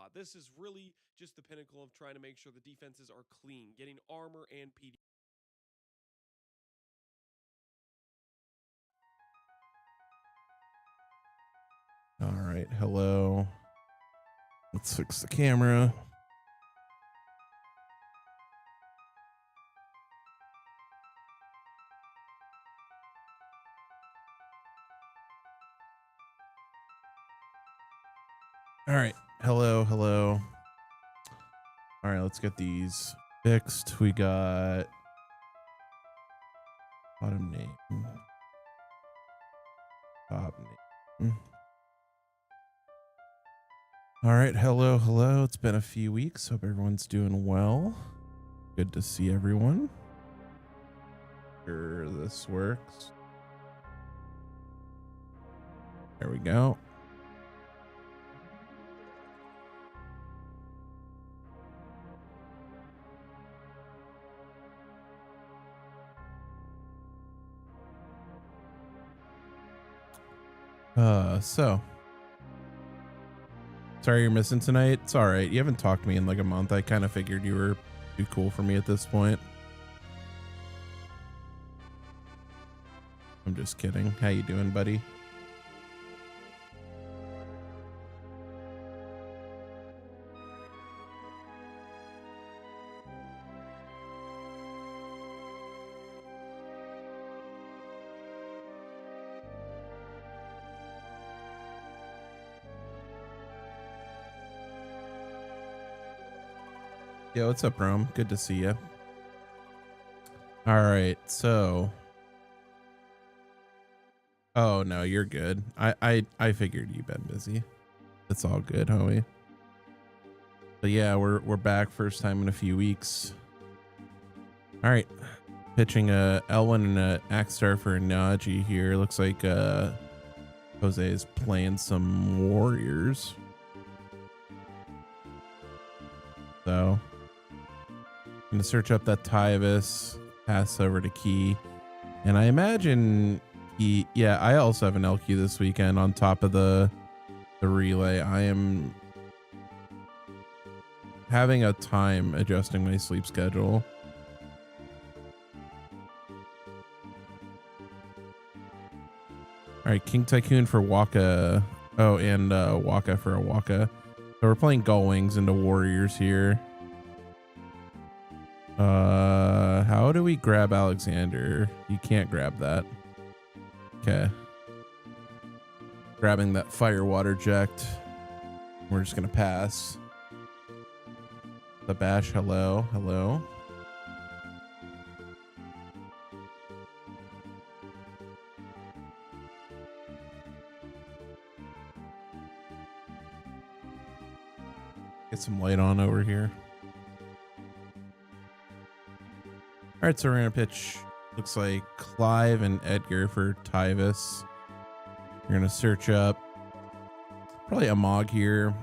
spot. This is really just the pinnacle of trying to make sure the defenses are clean, getting armor and PD. All right, hello. Let's fix the camera. All right, hello. All right, let's get these fixed. We got bottom name, top name. All right, hello. It's been a few weeks. Hope everyone's doing well. Good to see everyone. Sure, this works. There we go. So sorry you're missing tonight. It's all right. You haven't talked to me in like a month. I kind of figured you were too cool for me at this point. I'm just kidding. How you doing, buddy? Yeah, what's up, Rome? Good to see you. All right, so oh no, you're good. I figured you've been busy. It's all good, homie. But yeah, we're back, first time in a few weeks. All right, pitching a L1 and a Axstar for Naji here. Looks like Jose is playing some warriors. So I'm gonna search up that Tyvis, pass over to Key, and I imagine yeah, I also have an LQ this weekend on top of the relay. I am having a time adjusting my sleep schedule. All right, King Tycoon for Waka. Oh, and Waka for a Waka. So we're playing Gull Wings into Warriors here. How do we grab Alexander? You can't grab that. Okay. Grabbing that fire water eject. We're just gonna pass. The bash, hello. Get some light on over here. All right, so we're gonna pitch, looks like Clive and Edgar for Tyvis. We're gonna search up probably a Mog here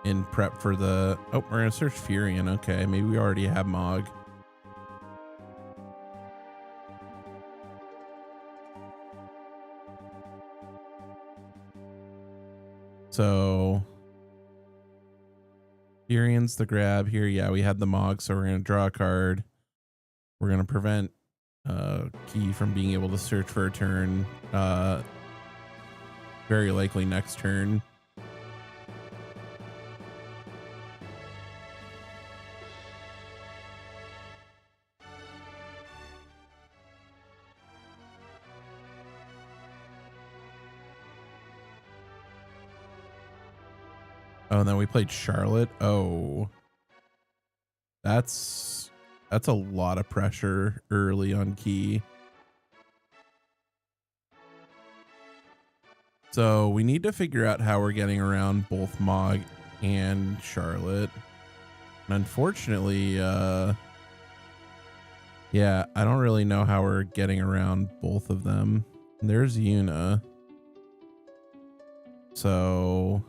in prep for the, oh, we're gonna search Furion. Okay, maybe we already have Mog. So Furion's the grab here. Yeah, we had the Mog, so we're gonna draw a card. We're gonna prevent Key from being able to search for a turn. Very likely next turn. Oh, and then we played Charlotte. Oh, that's a lot of pressure early on Key. So we need to figure out how we're getting around both Mog and Charlotte. And unfortunately, yeah, I don't really know how we're getting around both of them. There's Yuna. So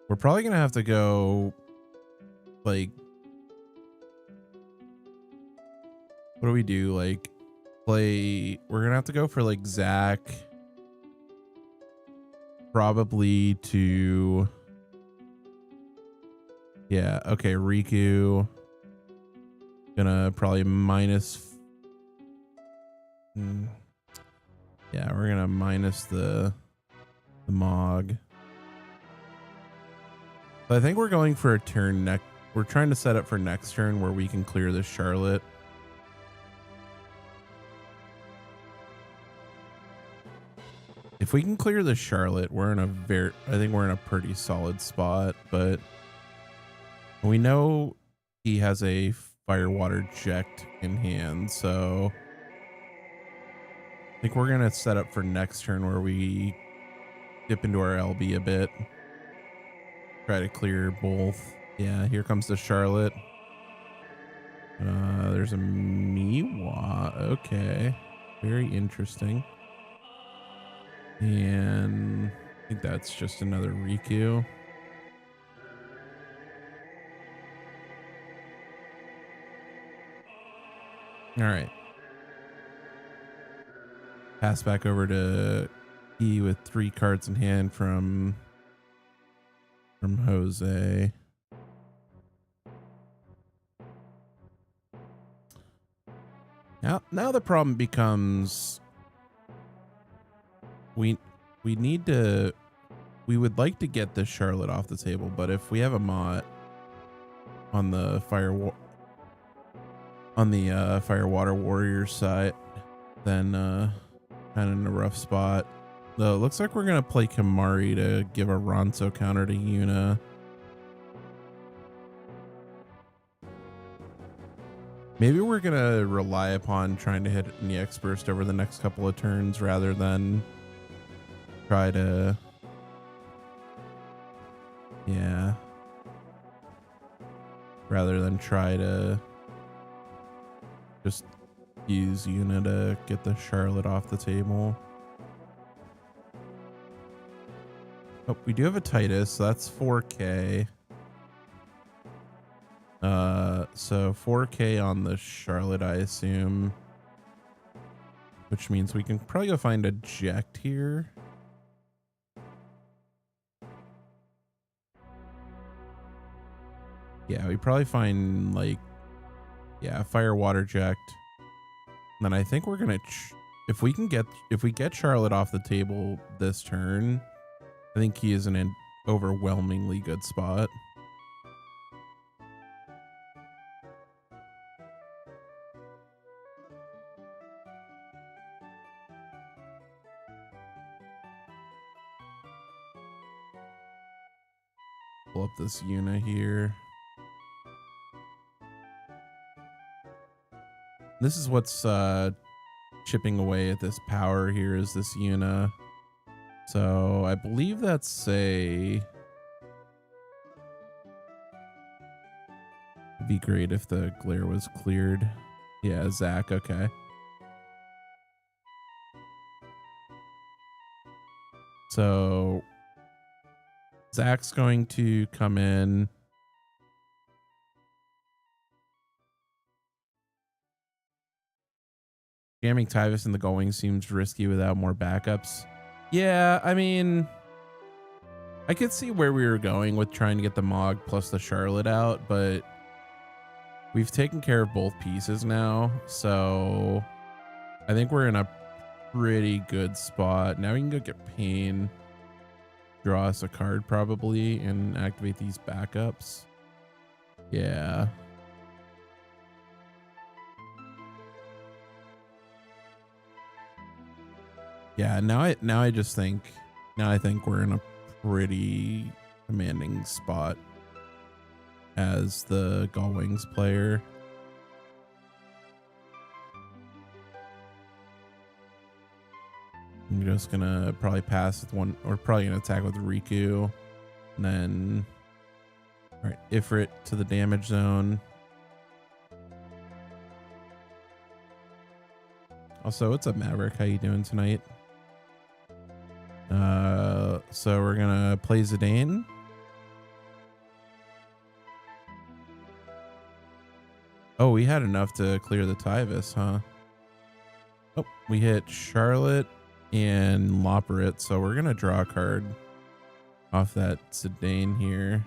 we're probably gonna have to go like, what do we do? Like play, we're gonna have to go for like Zach probably to, yeah, okay, Riku. Gonna probably minus, yeah, we're gonna minus the Mog. But I think we're going for a turn next. We're trying to set up for next turn where we can clear this Charlotte. If we can clear the Charlotte, we're in a I think we're in a pretty solid spot, but we know he has a Fire Water Jet in hand, so I think we're gonna set up for next turn where we dip into our LB a bit. Try to clear both. Yeah, here comes the Charlotte. There's a Miwa. Okay. Very interesting. And I think that's just another Riku. All right. Pass back over to E with 3 cards in hand from Jose. Now the problem becomes we would like to get this Charlotte off the table, but if we have a Mott on the Fire Water Warrior side, then kind of in a rough spot. Though it looks like we're gonna play Kamari to give a Ronso counter to Yuna. Maybe we're gonna rely upon trying to hit an EX burst over the next couple of turns rather than try to, yeah, rather than try to just use Yuna to get the Charlotte off the table. Oh, we do have a Titus, so that's 4K. So 4K on the Charlotte, I assume, which means we can probably go find a Ject here. Yeah, we probably find like, yeah, Fire Water Ject. And then I think we're gonna, if we get Charlotte off the table this turn, I think he is in an overwhelmingly good spot. Pull up this Yuna here. This is what's chipping away at this power here, is this Yuna. So I believe that's a... It'd be great if the glare was cleared. Yeah, Zach, okay. So Zach's going to come in. Jamming Tyvus in the going seems risky without more backups. Yeah, I mean, I could see where we were going with trying to get the Mog plus the Charlotte out, but we've taken care of both pieces now, so I think we're in a pretty good spot. Now we can go get Pain, draw us a card probably, and activate these backups. Yeah. Yeah, now I think we're in a pretty commanding spot as the Gullwings player. I'm just gonna probably pass with one, or probably gonna attack with Riku, and then all right, Ifrit to the damage zone. Also, what's up, Maverick? How you doing tonight? So we're gonna play Zidane. Oh, we had enough to clear the Tyvus, huh? Oh, we hit Charlotte and Loperit. So we're going to draw a card off that Sedaine here.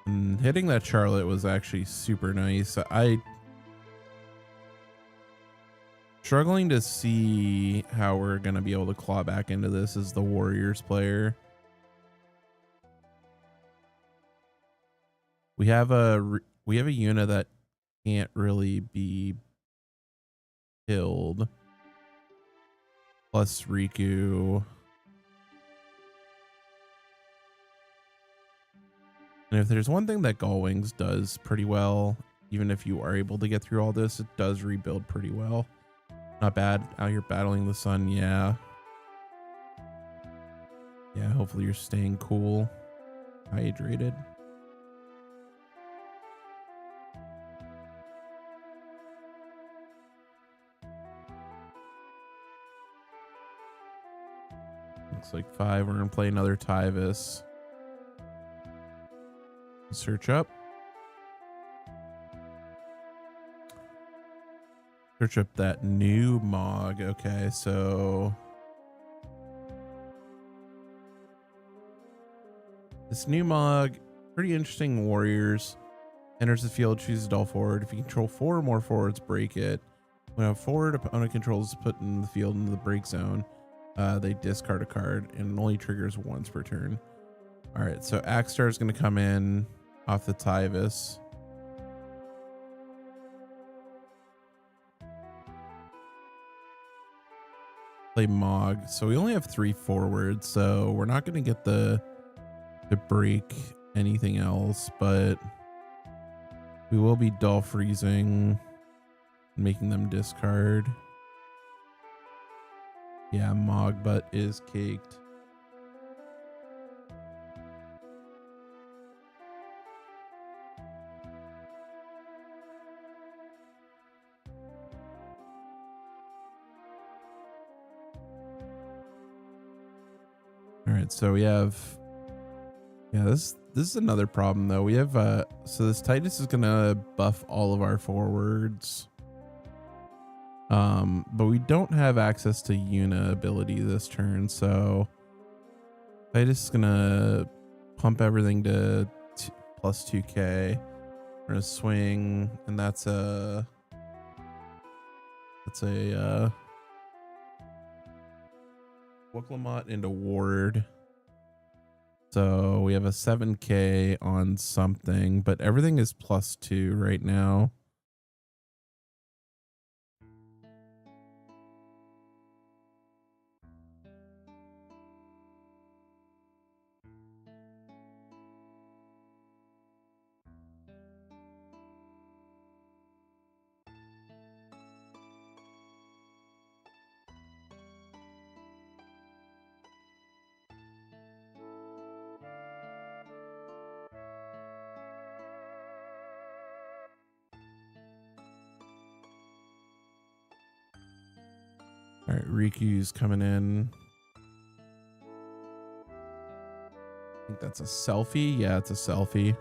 And hitting that Charlotte was actually super nice. I struggling to see how we're going to be able to claw back into this as the Warriors player. We have a unit that can't really be killed. Plus Riku. And if there's one thing that Gullwings does pretty well, even if you are able to get through all this, it does rebuild pretty well. Not bad. Out here battling the sun, yeah. Yeah, hopefully you're staying cool, hydrated. Looks like 5. We're gonna play another Tyvis. Search up. Search up that new Mog. Okay, so this new Mog, pretty interesting. Warriors enters the field, chooses adult forward. If you control 4 or more forwards, break it. When a forward opponent controls is put in the field into the break zone, they discard a card, and it only triggers once per turn. All right, so Axstar is going to come in off the Tyvis. Play Mog. So we only have 3 forwards, so we're not going to get to break anything else, but we will be dull freezing, making them discard. Yeah, Mog butt is caked. All right, so we have, yeah, this is another problem though. We have so this Titus is gonna buff all of our forwards, but we don't have access to Yuna ability this turn, so Titus is gonna pump everything to plus 2k. We're gonna swing, and that's a Wuklamot into Ward. So we have a 7k on something, but everything is plus 2 right now. All right, Riku's coming in. I think that's a selfie. Yeah, it's a selfie.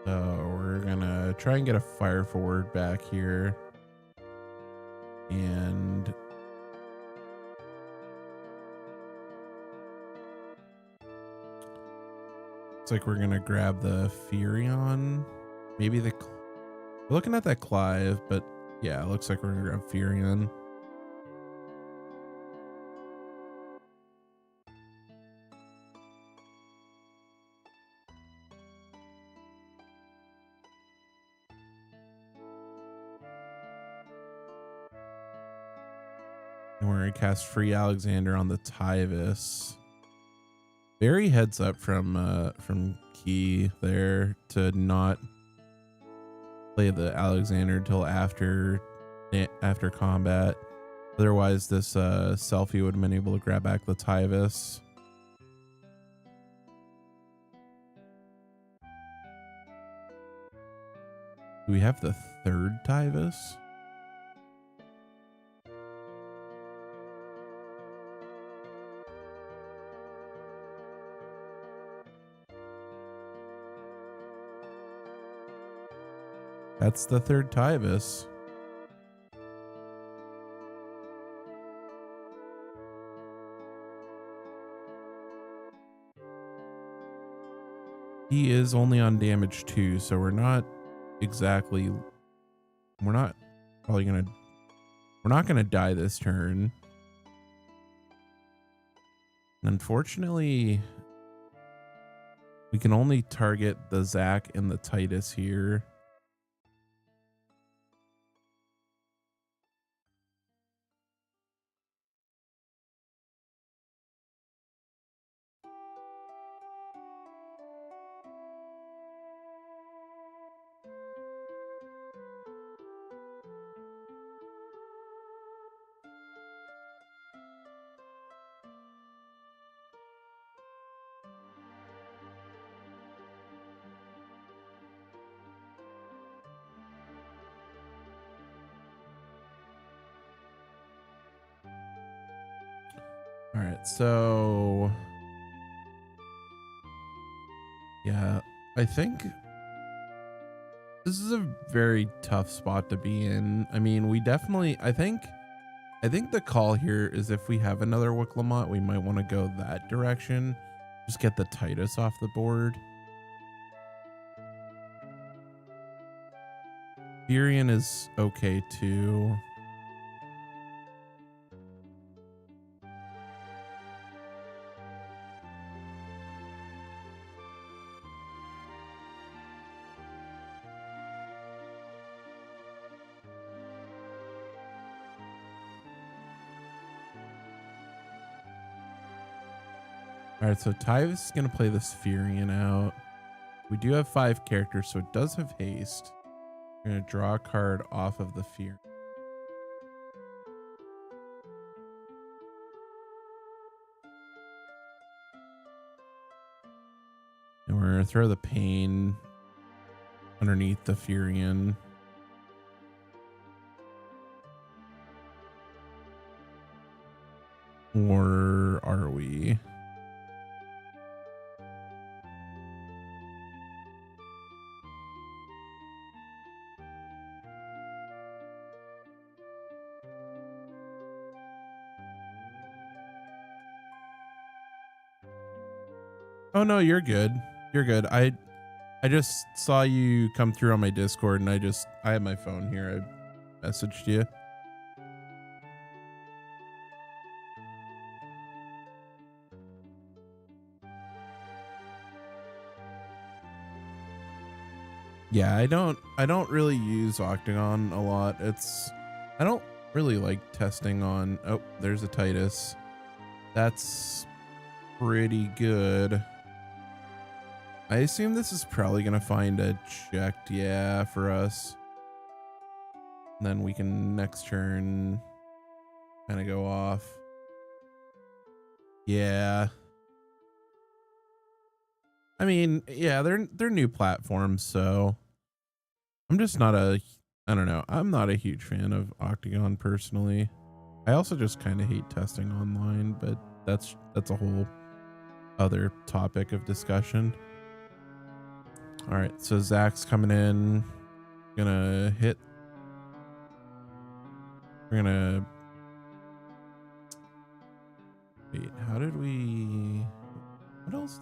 So we're gonna try and get a fire forward back here. And looks like we're gonna grab the Furion. Maybe we're looking at that Clive, but yeah, it looks like we're gonna grab Furion. And we're gonna cast Free Alexander on the Tyvis. Very heads up from Key there to not play the Alexander till after combat. Otherwise, this selfie would have been able to grab back the Tyvis. Do we have the third Tyvis? That's the third Tyvis. He is only on damage 2, so we're not probably gonna, we're not gonna die this turn. Unfortunately, we can only target the Zach and the Titus here. All right, so yeah, I think this is a very tough spot to be in. I mean, we definitely, I think the call here is if we have another Wiclamont, we might want to go that direction. Just get the Titus off the board. Furion is okay too. All right, so Tyvis is going to play this Furion out. We do have 5 characters, so it does have haste. We're going to draw a card off of the Furion. And we're going to throw the Pain underneath the Furion. Or are we? Oh no, you're good. You're good. I just saw you come through on my Discord and I have my phone here. I messaged you. Yeah, I don't really use Octagon a lot. I don't really like testing on, oh, there's a Titus. That's pretty good. I assume this is probably going to find a checked, yeah, for us. And then we can next turn kind of go off. Yeah. I mean, yeah, they're new platforms, so I'm just not I don't know. I'm not a huge fan of Octagon personally. I also just kind of hate testing online, but that's a whole other topic of discussion. All right, so Zach's coming in. Gonna hit. We're gonna wait. How did we? What else?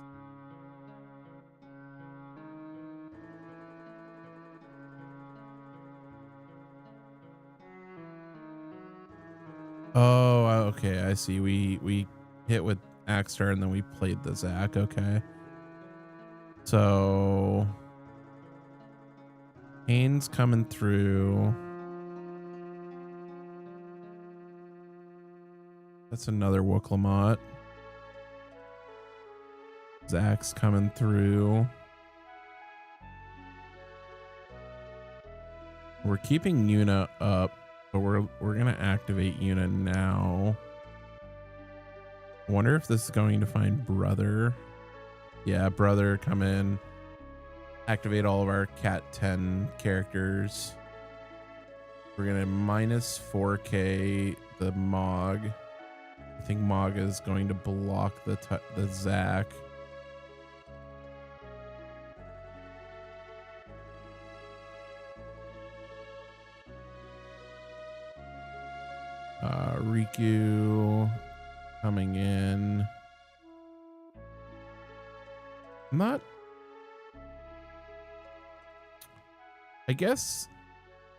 Oh, okay. I see. We hit with Axstar and then we played the Zach. Okay. So Haynes coming through. That's another Wiclamont. Zach's coming through. We're keeping Yuna up, but we're gonna activate Yuna now. I wonder if this is going to find Brother. Yeah, Brother, come in. Activate all of our Cat 10 characters. We're gonna minus 4K the Mog. I think Mog is going to block the Zach. Riku coming in. Not. I guess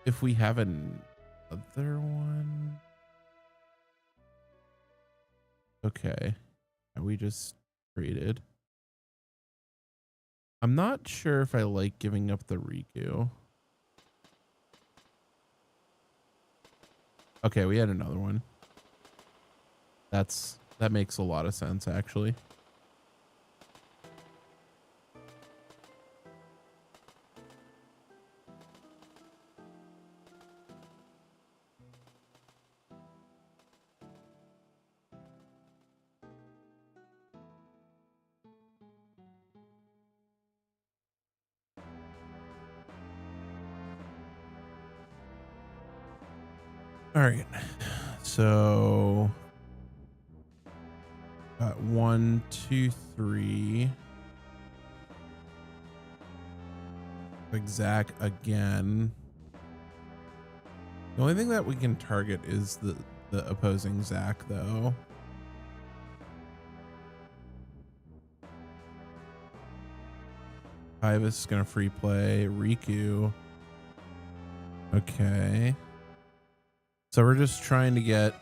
if we have another one. Okay. We just traded. I'm not sure if I like giving up the Riku. Okay, we had another one. That makes a lot of sense, actually. All right, so got 1, 2, 3. Like Zach again. The only thing that we can target is the opposing Zach, though. Ivis is gonna free play Riku. Okay. So we're just trying to get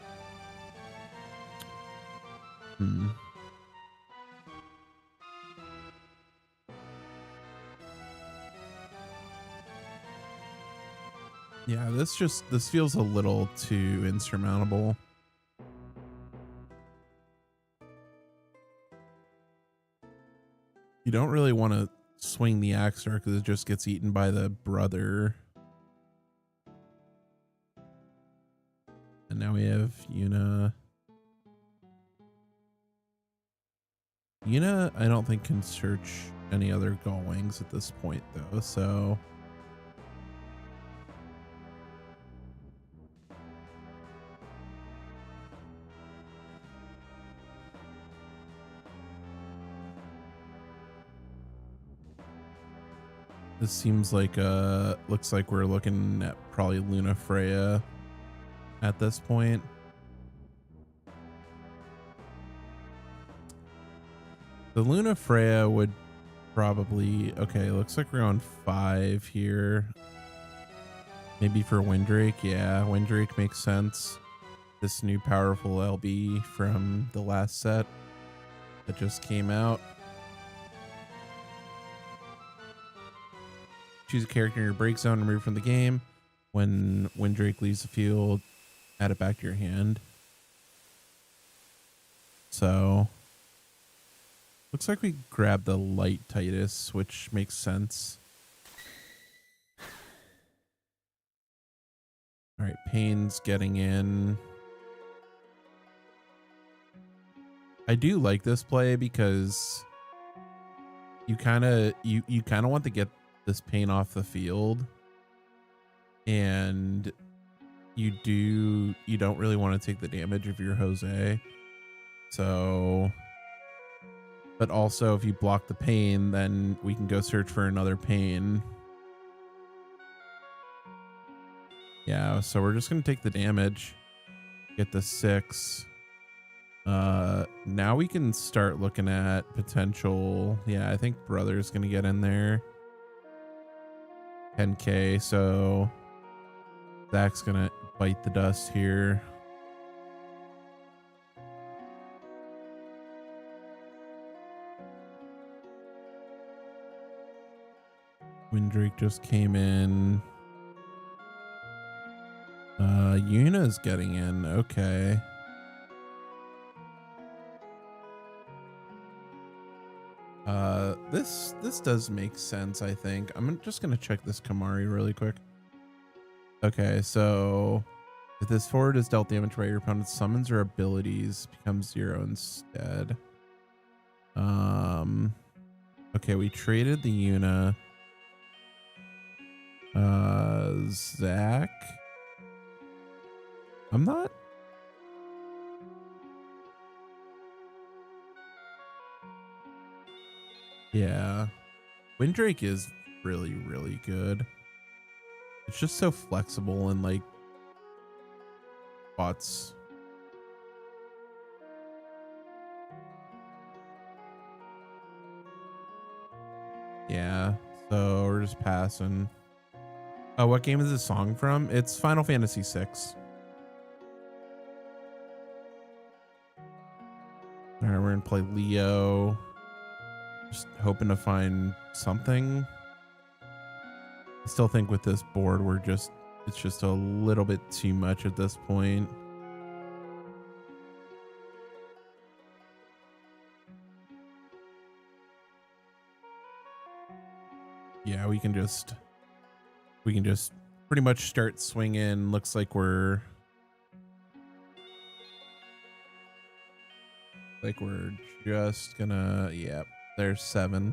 Yeah, this feels a little too insurmountable. You don't really want to swing the Axar because it just gets eaten by the brother. And now we have Yuna. Yuna, I don't think can search any other Gull Wings at this point, though, so. This seems like looks like we're looking at probably Luna Freya at this point. The Luna Freya would probably, okay, looks like we're on 5 here. Maybe for Windrake, yeah, Windrake makes sense. This new powerful LB from the last set that just came out. Choose a character in your break zone, remove from the game. When Windrake leaves the field, add it back to your hand. So, looks like we grabbed the light Titus, which makes sense. All right, Pain's getting in. I do like this play because you kind of want to get this Pain off the field, and you don't really want to take the damage of your Jose. So, but also if you block the Pain, then we can go search for another Pain. Yeah, so we're just gonna take the damage, get the 6. Now we can start looking at potential. Yeah, I think Brother's gonna get in there. 10k, so Zach's gonna bite the dust here. Windrake just came in. Yuna's getting in. Okay. This does make sense, I think. I'm just gonna check this Kamari really quick. Okay, so if this forward is dealt damage by your opponent's summons or abilities, becomes 0 instead. Okay, we traded the Yuna. Zach. I'm not. Yeah. Windrake is really, really good. It's just so flexible and like spots Yeah, so we're just passing. Oh, what game is this song from? It's Final Fantasy VI. All right, we're gonna play Leo. Just hoping to find something. I still think with this board, it's just a little bit too much at this point. Yeah, we can just pretty much start swinging. Looks like we're just gonna, yeah, there's 7.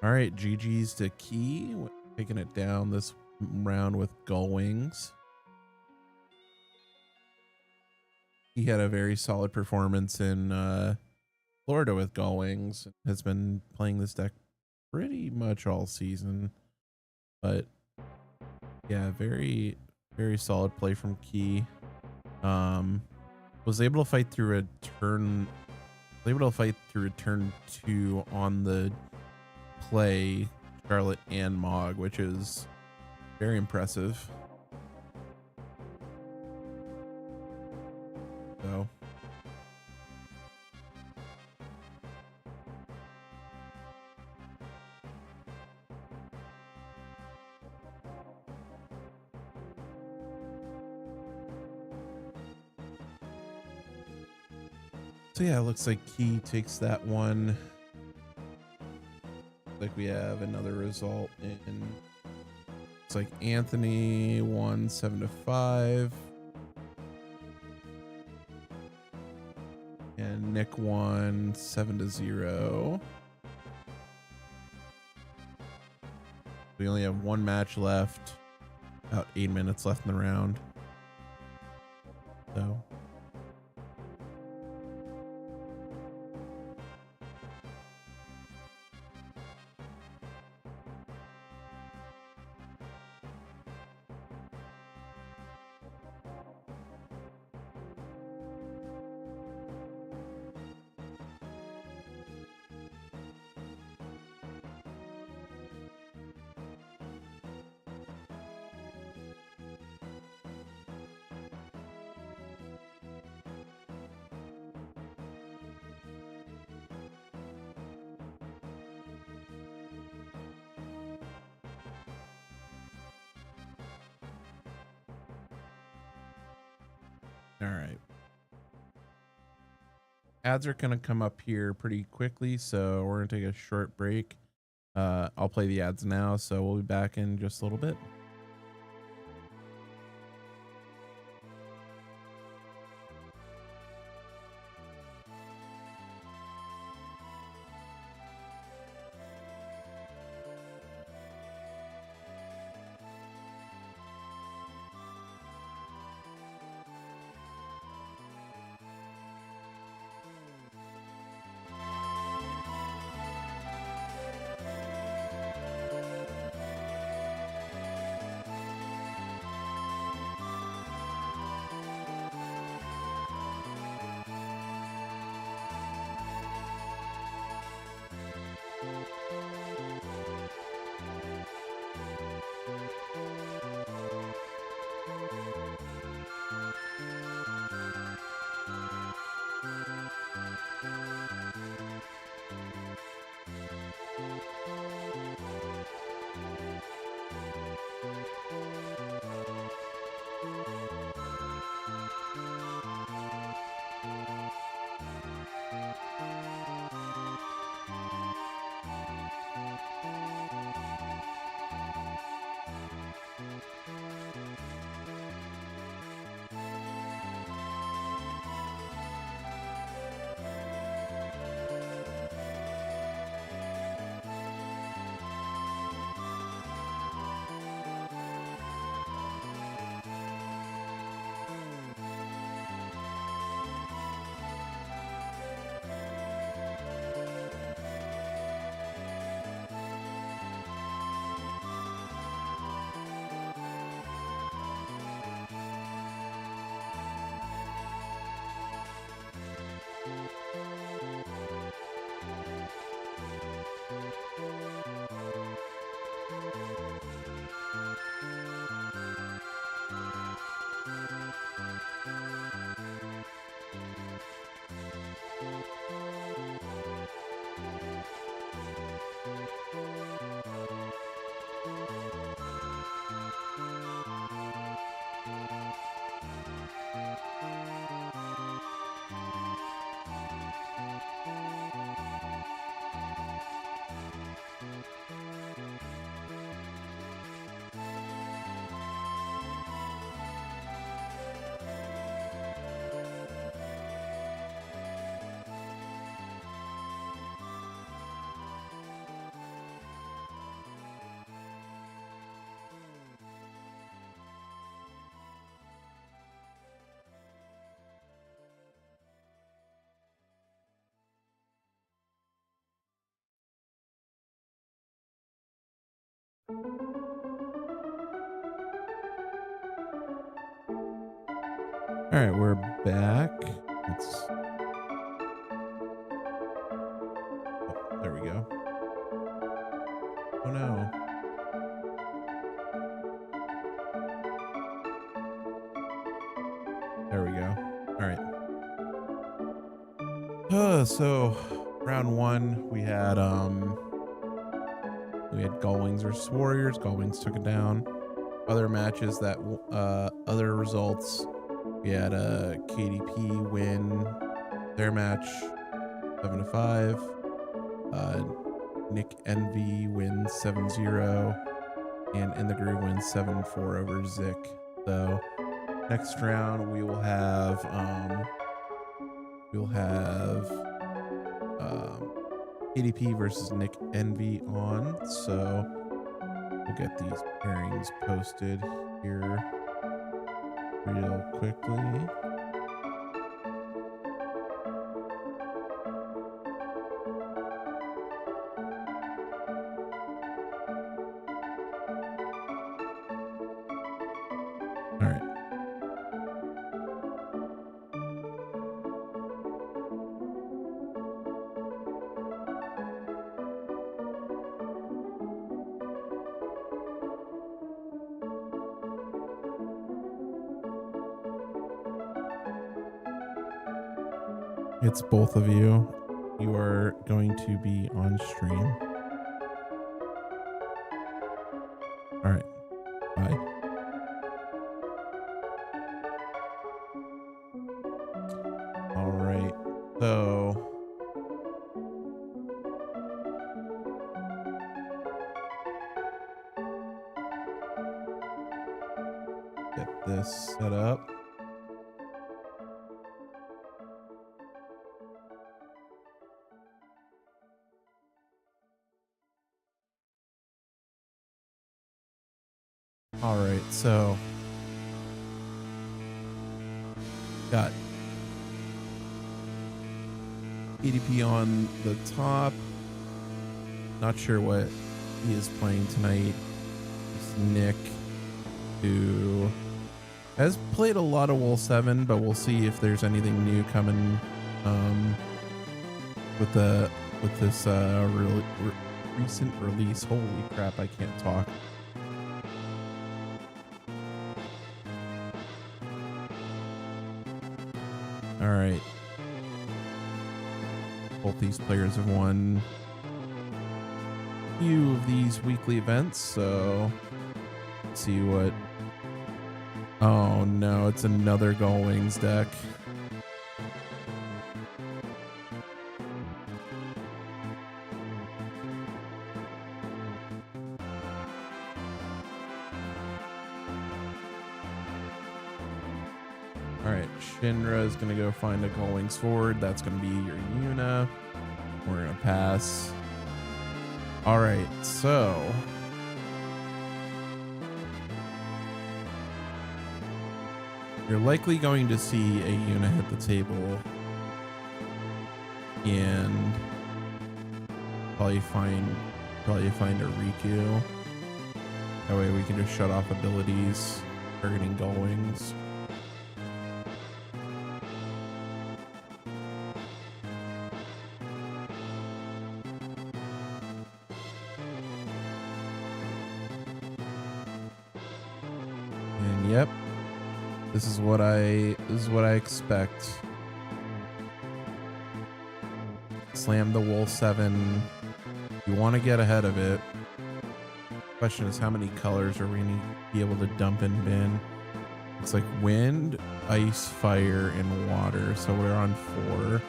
All right, GG's to Key, taking it down this round with Gull Wings. He had a very solid performance in Florida with Gull Wings. Has been playing this deck pretty much all season, but yeah, very, very solid play from Key. Was able to fight through a turn 2 on the play Charlotte and Mog, which is very impressive. So yeah, it looks like Key takes that one. Like we have another result in. It's like Anthony won 7-5. And Nick won 7-0. We only have one match left. About 8 minutes left in the round. So. All right. Ads are going to come up here pretty quickly, so we're going to take a short break. I'll play the ads now, so we'll be back in just a little bit. All right, we're back. Let's. Oh, there we go. Oh no. There we go. All right. So round one, we had Gullwings versus Warriors. Gullwings took it down. Other matches that other results, we had KDP win their match 7-5. Nick Envy wins 7-0, and In the Groove wins 7-4 over Zik. So next round we will have KDP versus Nick Envy on. So we'll get these pairings posted here real quickly. All right. It's both of you. You are going to be on stream. All right. Bye. All right. So get this set up. All right, so got EDP on the top. Not sure what he is playing tonight. It's Nick, who has played a lot of Wool 7, but we'll see if there's anything new coming with this recent release. Holy crap, I can't talk. All right. Both these players have won a few of these weekly events, so let's see what. Oh no, it's another Gullwings deck. Alright, Shinra is going to go find a Gullwings forward. That's going to be your Yuna. We're going to pass. Alright, so you're likely going to see a Yuna hit the table and probably find a Riku. That way we can just shut off abilities targeting Gullwings. And yep, this is what I expect. Slam the Wool 7. You want to get ahead of it. Question is, how many colors are we going to be able to dump in bin? It's like wind, ice, fire, and water. So we're on 4.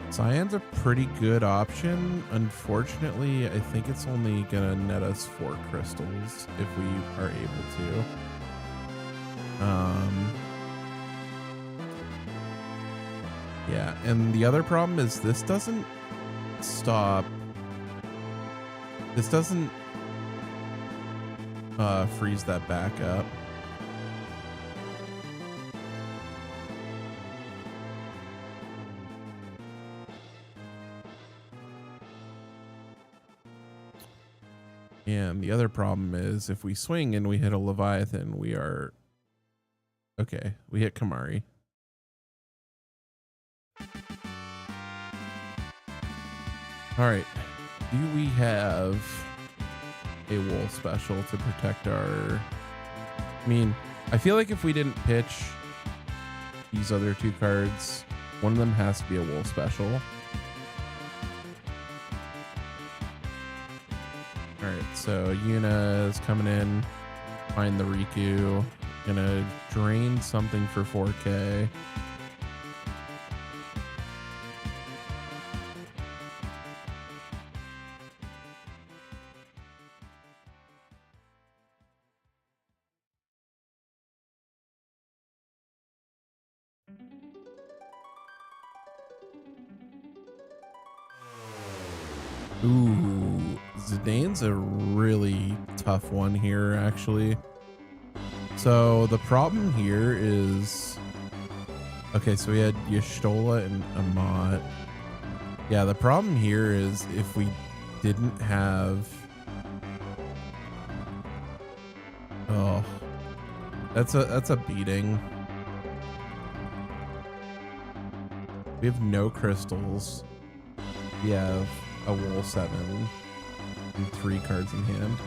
Cyan's a pretty good option. Unfortunately, I think it's only gonna net us 4 crystals if we are able to. Yeah, and the other problem is this doesn't stop. This doesn't freeze that back up. And the other problem is if we swing and we hit a Leviathan, we are... Okay, we hit Kamari. All right. Do we have a wool special to protect our... I mean, I feel like if we didn't pitch these other two cards, one of them has to be a wool special. All right, so Yuna is coming in, find the Riku, gonna drain something for 4K. Ooh, Zidane's a really tough one here, actually. So the problem here is... Okay, so we had Y'shtola and Amat. Yeah, the problem here is if we didn't have... Oh, that's a beating. We have no crystals. We have a wool 7 and 3 cards in hand.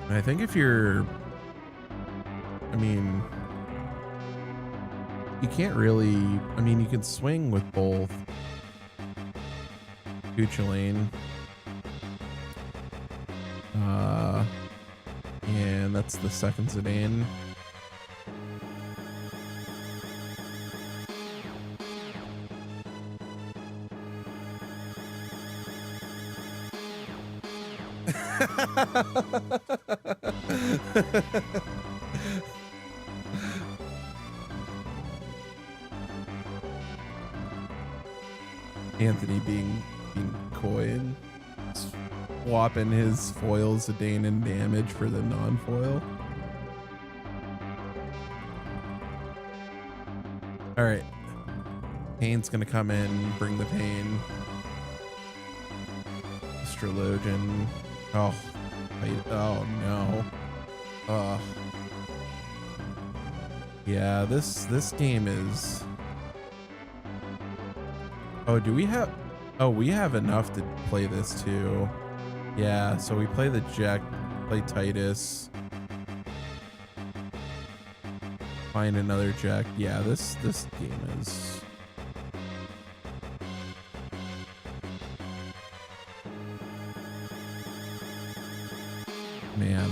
And I think if you're, I mean, you can't really, I mean, you can swing with both Kuchulain. And that's the second Zidane. Anthony being coy and swapping his foil Zidane and damage for the non-foil. All right, Pain's gonna come in, bring the pain. Astrologian. Oh no. Yeah, this game is... Oh, do we have... Oh, we have enough to play this too. Yeah, so we play the Jack, play Titus. Find another Jack. Yeah, this game is... Man.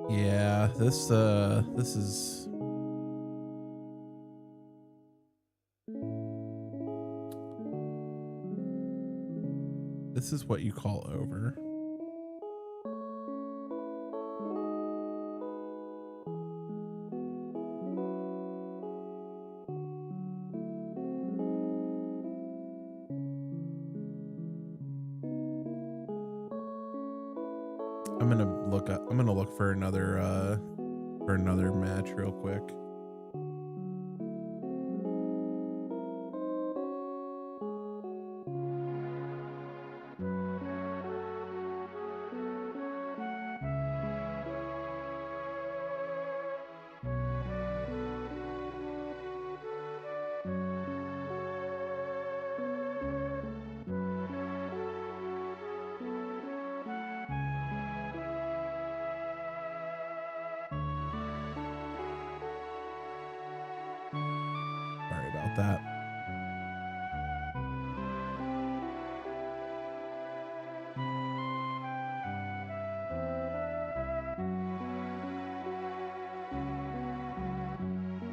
Yeah, this is... This is what you call over. I'm gonna look for another match real quick. That.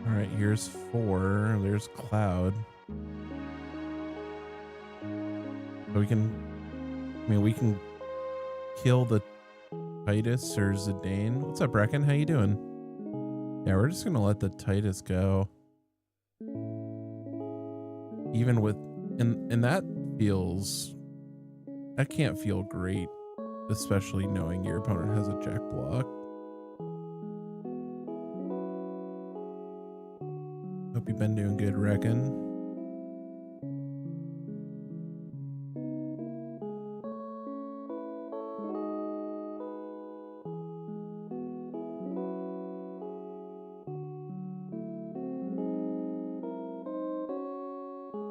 All right, here's 4. There's Cloud. So we can, I mean, we can kill the Titus or Zidane. What's up, Brecken? How you doing? Yeah, we're just gonna let the Titus go. Even with, and that that can't feel great, especially knowing your opponent has a jack block. Hope you've been doing good, Reckon.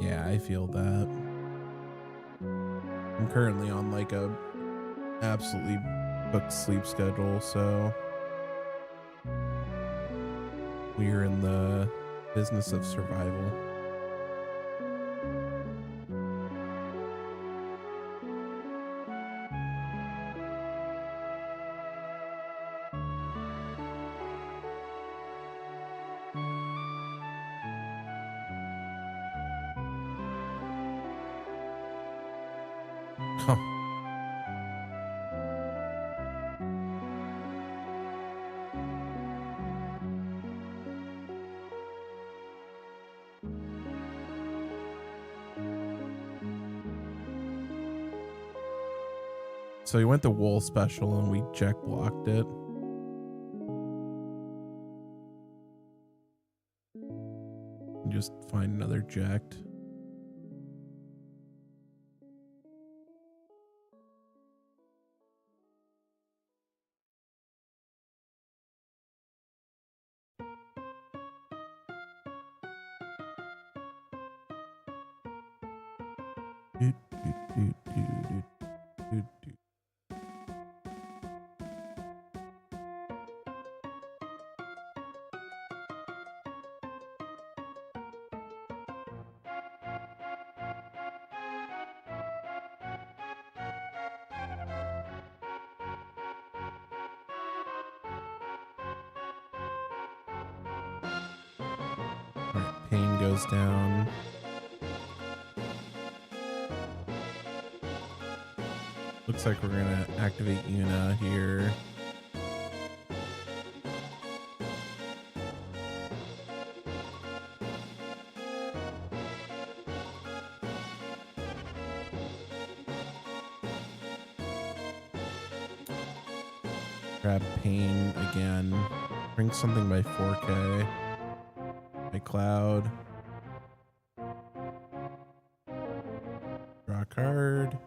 Yeah, I feel that. I'm currently on like a absolutely booked sleep schedule, so we're in the business of survival. Huh. So he went the wool special and we jack blocked it. And just find another jacked. Doot, doot, doot, doot, doot, doot. All right, pain goes down. Looks like we're gonna activate Una here. Grab pain again. Bring something by 4K. By Cloud. Draw a card.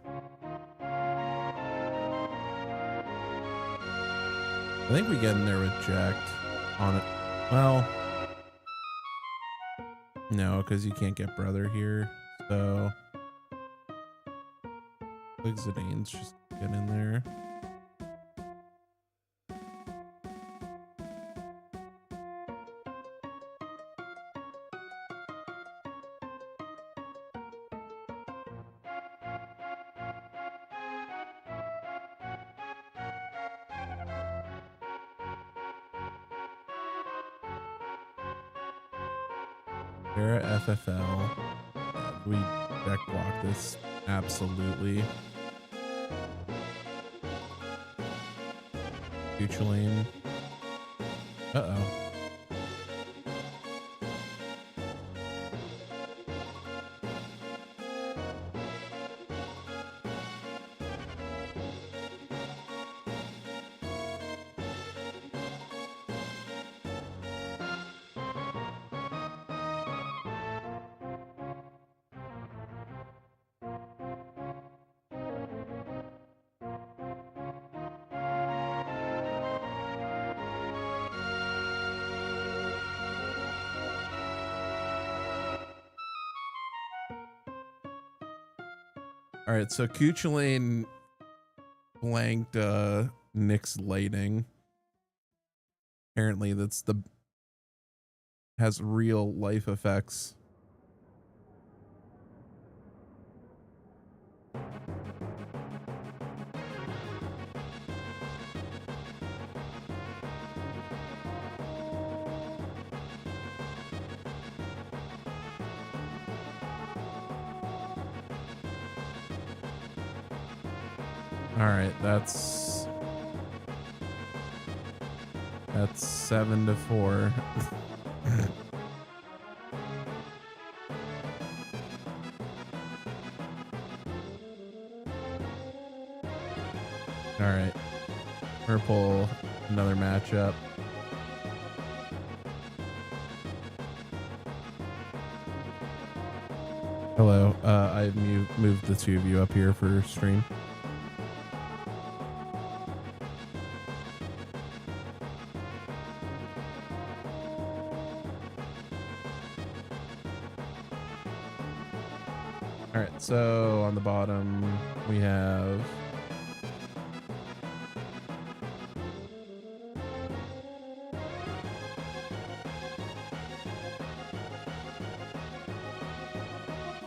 I think we get in there with jacked on it. Well, no, because you can't get brother here. So Quixidane's just get in there. Para FFL. Yeah, we deck block this. Absolutely. Future lane. Uh-oh. All right, so Cuchulain blanked Nyx Lighting. Apparently that's has real life effects. All right, that's 7-4. We're gonna pull another matchup. Hello, I've moved the two of you up here for stream. All right, so on the bottom we have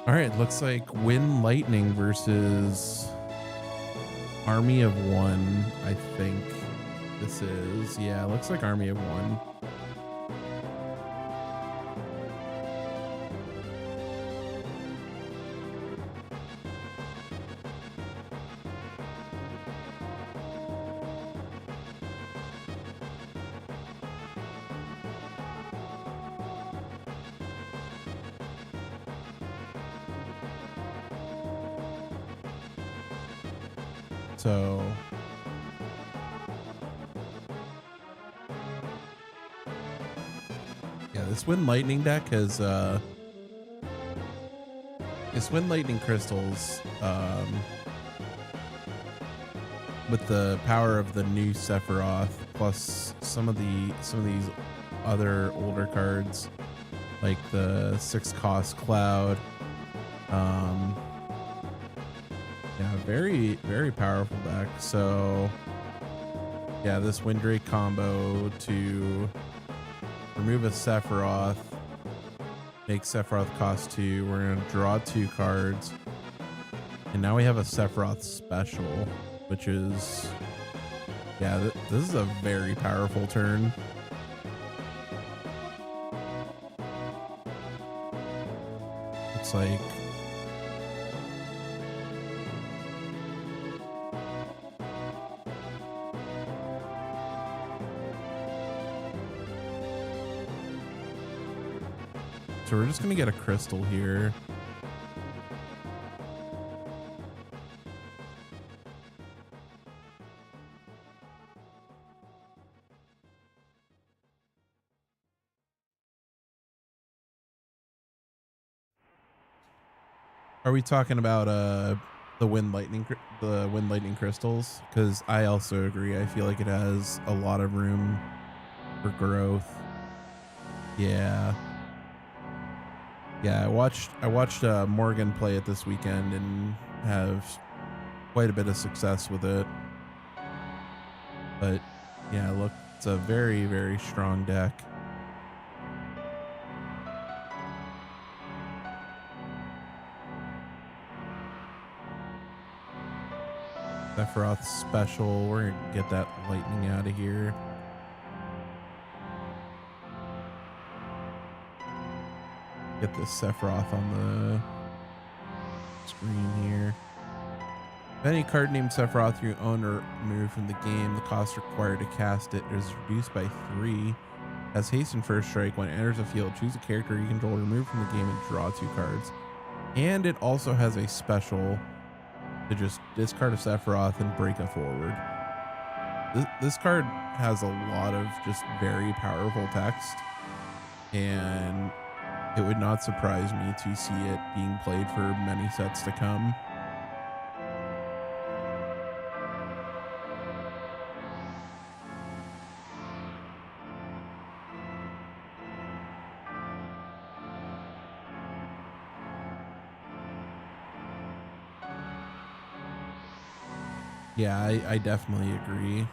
all right, looks like Wind Lightning versus Army of One, I think this is. Yeah, looks like Army of One. So yeah, this Wind Lightning deck has this Wind Lightning crystals with the power of the new Sephiroth plus some of these other older cards like the 6-cost Cloud. Yeah, very, very powerful deck. So yeah, this Windrake combo to remove a Sephiroth, make Sephiroth cost 2. We're gonna draw 2 cards. And now we have a Sephiroth special, which is, yeah, this is a very powerful turn. Looks like so we're just gonna get a crystal here. Are we talking about the Wind Lightning crystals? Because I also agree. I feel like it has a lot of room for growth. Yeah. Yeah, I watched Morgan play it this weekend and have quite a bit of success with it. But yeah, look, it's a very, very strong deck. Sephiroth special. We're gonna get that lightning out of here. Get this Sephiroth on the screen here. If any card named Sephiroth you own or removed from the game, the cost required to cast it is reduced by 3. Has haste and first strike. When it enters the field, choose a character you control, remove from the game, and draw 2 cards. And it also has a special to just discard a Sephiroth and break a forward. This card has a lot of just very powerful text, and it would not surprise me to see it being played for many sets to come. Yeah, I definitely agree.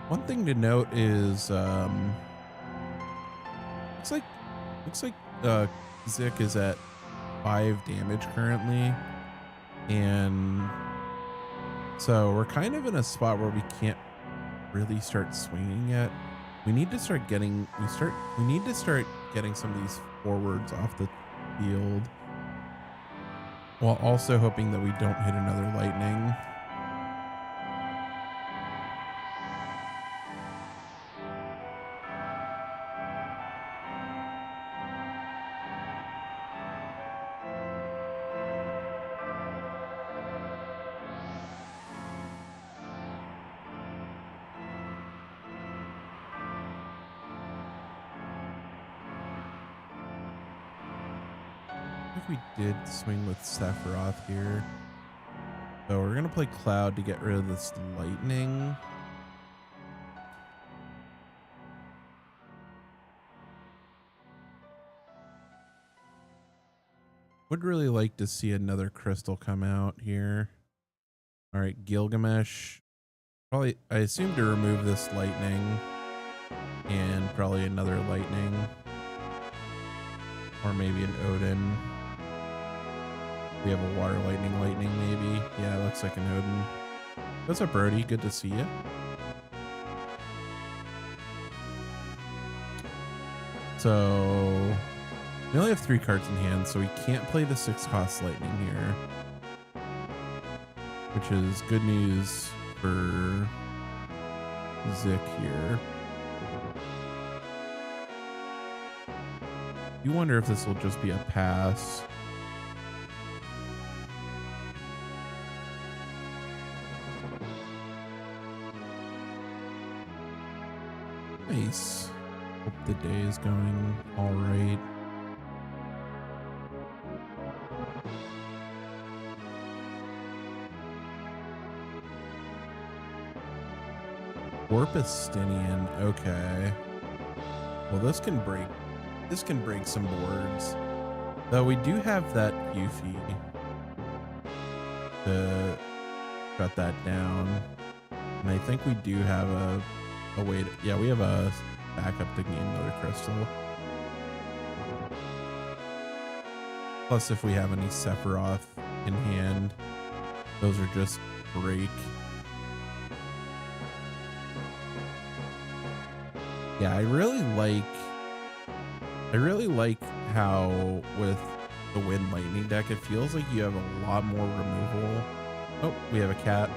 One thing to note is looks like Zik is at 5 damage currently, and so we're kind of in a spot where we can't really start swinging yet. We need to start getting some of these forwards off the field, while also hoping that we don't hit another lightning. I think we did swing with Sephiroth here. So we're gonna play Cloud to get rid of this lightning. Would really like to see another crystal come out here. All right, Gilgamesh. Probably, I assume to remove this lightning and probably another lightning. Or maybe an Odin. We have a water lightning maybe. Yeah, it looks like an Odin. What's up, Brody? Good to see you. So we only have 3 cards in hand, so we can't play the 6-cost lightning here, which is good news for Zik here. You wonder if this will just be a pass. Nice. Hope the day is going all right. Orpistinian, okay. Well, this can break some boards. Though we do have that Yuffie to shut that down. And I think we do have a way to, yeah, we have a backup to gain another crystal. Plus, if we have any Sephiroth in hand, those are just break. Yeah, I really like how with the Wind Lightning deck, it feels like you have a lot more removal. Oh, we have a cat.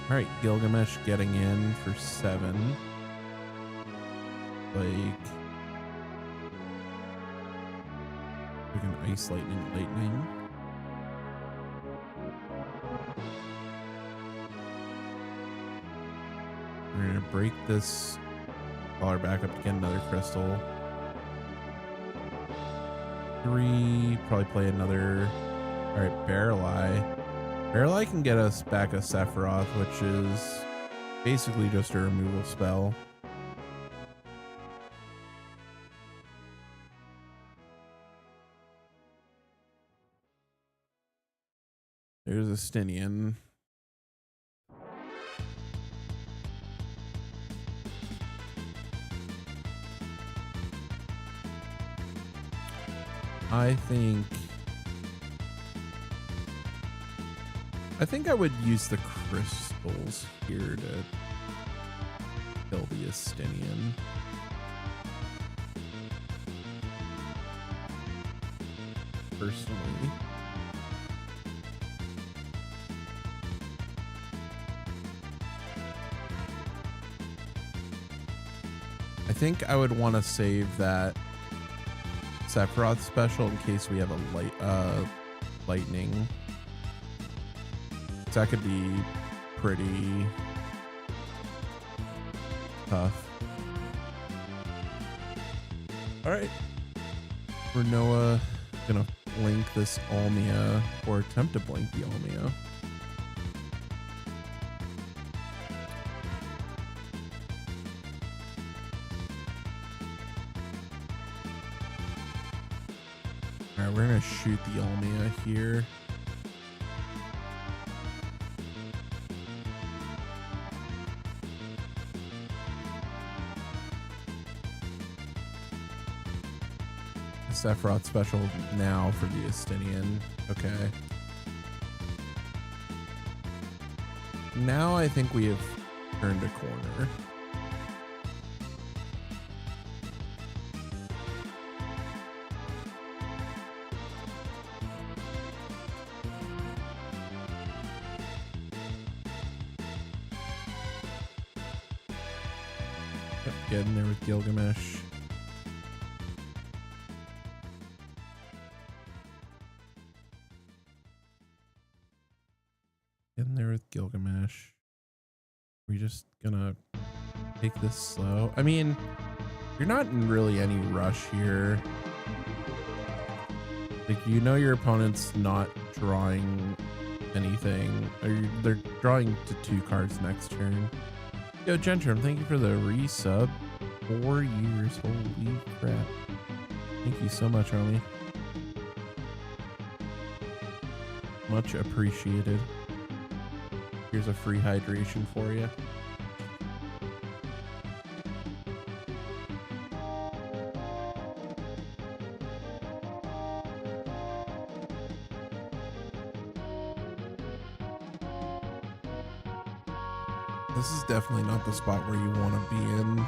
All right, Gilgamesh getting in for 7. Like, we can Ice Lightning. We're gonna break this. Call her back up to get another crystal. 3, probably play another. All right, Barrel Eye. Barrel Eye can get us back a Sephiroth, which is basically just a removal spell. There's a Stinian. I think I would use the crystals here to kill the Estinian. Personally. I think I would want to save that Sephiroth special in case we have a lightning. So that could be pretty tough. All right, Renoa gonna blink this Almia, or attempt to blink the Almia. All right, we're gonna shoot the Almia here. Sephiroth special now for the Estinian. Okay. Now I think we have turned a corner. Get in there with Gilgamesh. In there with Gilgamesh. We're just gonna take this slow. I mean, you're not in really any rush here. Like, you know your opponent's not drawing anything, or they're drawing to 2 cards next turn. Yo, Gentrum, thank you for the resub. 4 years, holy crap. Thank you so much, homie. Much appreciated. Here's a free hydration for you. This is definitely not the spot where you want to be in.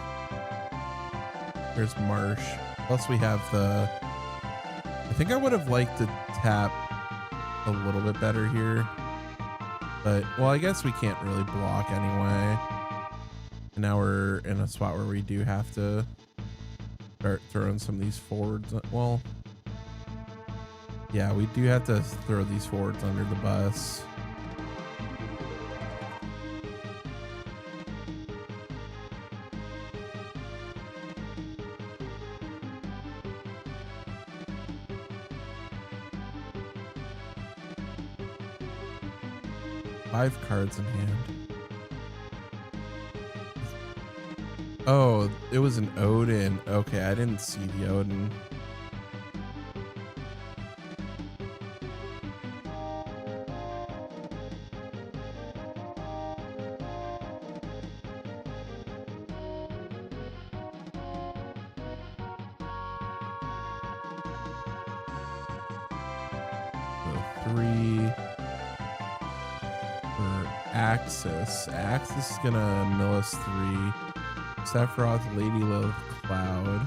There's Marsh. Plus we have the... I think I would have liked to tap a little bit better here. But, well, I guess we can't really block anyway. And now we're in a spot where we do have to start throwing some of these forwards. Well, yeah, we do have to throw these forwards under the bus. Five cards in hand. Oh, it was an Odin. Okay, I didn't see the Odin. So 3 for Axis. Axis is gonna mill us 3. Sephiroth, Lady Lilith, Cloud.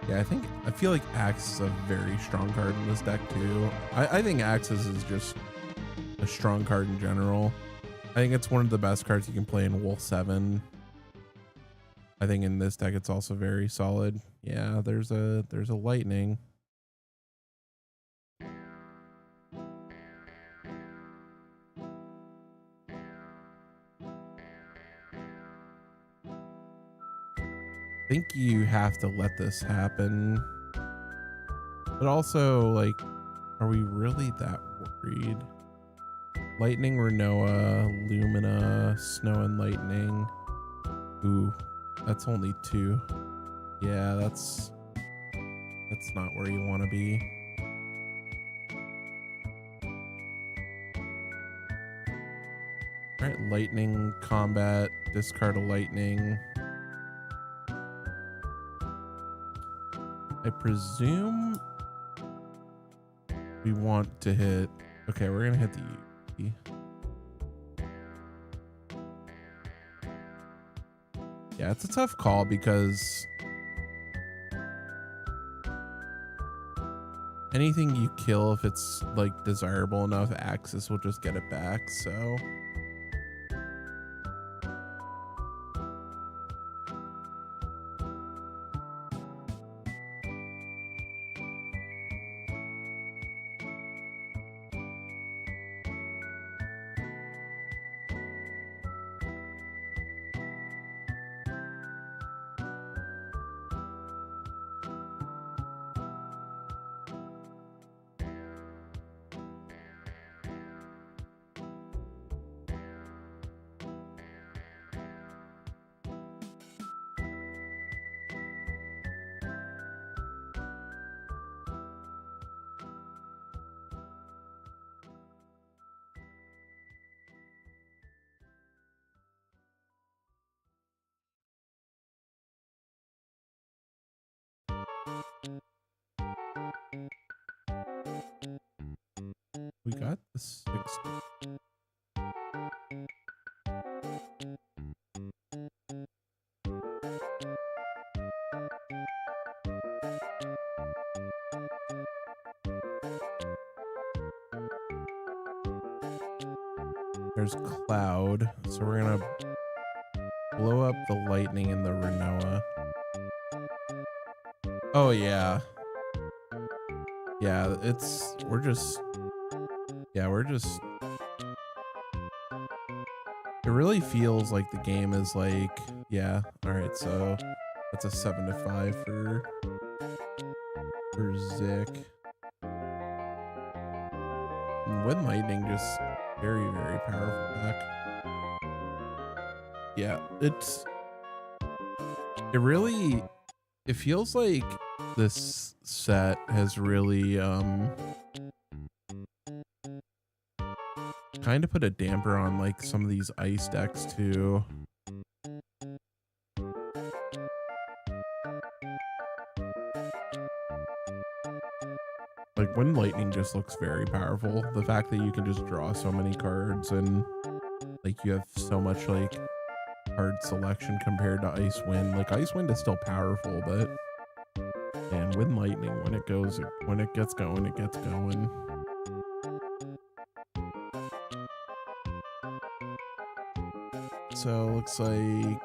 Yeah, I feel like Axis is a very strong card in this deck too. I think Axis is just a strong card in general. I think it's one of the best cards you can play in Wolf 7. I think in this deck it's also very solid. Yeah, there's a lightning. I think you have to let this happen. But also, like, are we really that worried? Lightning, Renoa, Lumina, Snow and Lightning. Ooh, that's only 2. Yeah, that's not where you want to be. All right, Lightning, combat, discard a Lightning. I presume we want to hit... Okay, we're going to hit the UT. Yeah, it's a tough call because anything you kill, if it's like desirable enough, Axis will just get it back, so... We got the 60. There's Cloud, so we're gonna blow up the Lightning in the Renoa. Oh yeah, Yeah, we're just it really feels like the game is like, yeah, all right, so that's a 7-5 for Zick. And Wind Lightning just very, very powerful deck. Yeah, it feels like this set has really kind of put a damper on like some of these ice decks too. Like Wind Lightning just looks very powerful. The fact that you can just draw so many cards and like you have so much like card selection compared to Ice Wind. Like Ice Wind is still powerful, but and Wind Lightning, when it gets going, it gets going. So looks like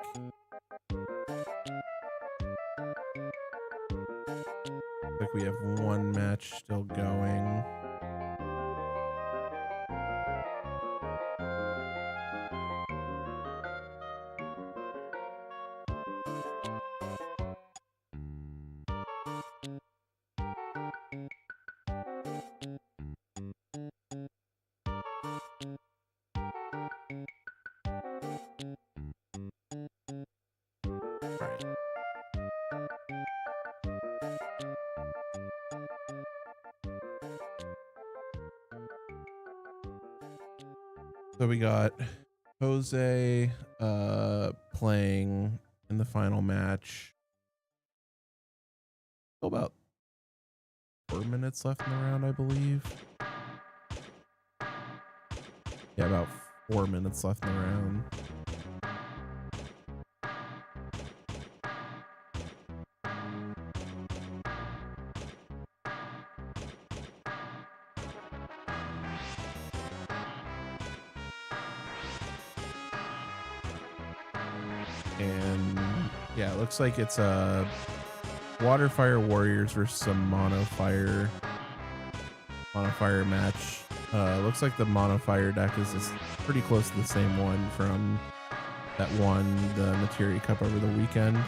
we have one match still going. So we got Jose playing in the final match. Still about 4 minutes left in the round, I believe. Yeah, about 4 minutes left in the round. And yeah, it looks like it's a Water Fire Warriors versus some Mono Fire match. Looks like the Mono Fire deck is pretty close to the same one from that won the Materia Cup over the weekend.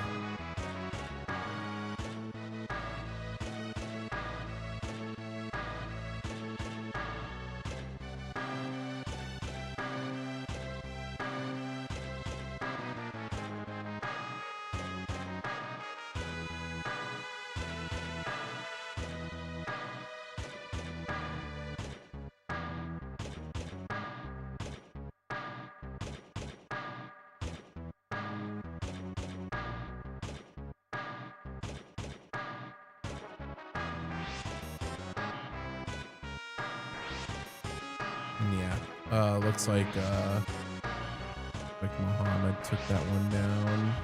Yeah, looks like Muhammad took that one down.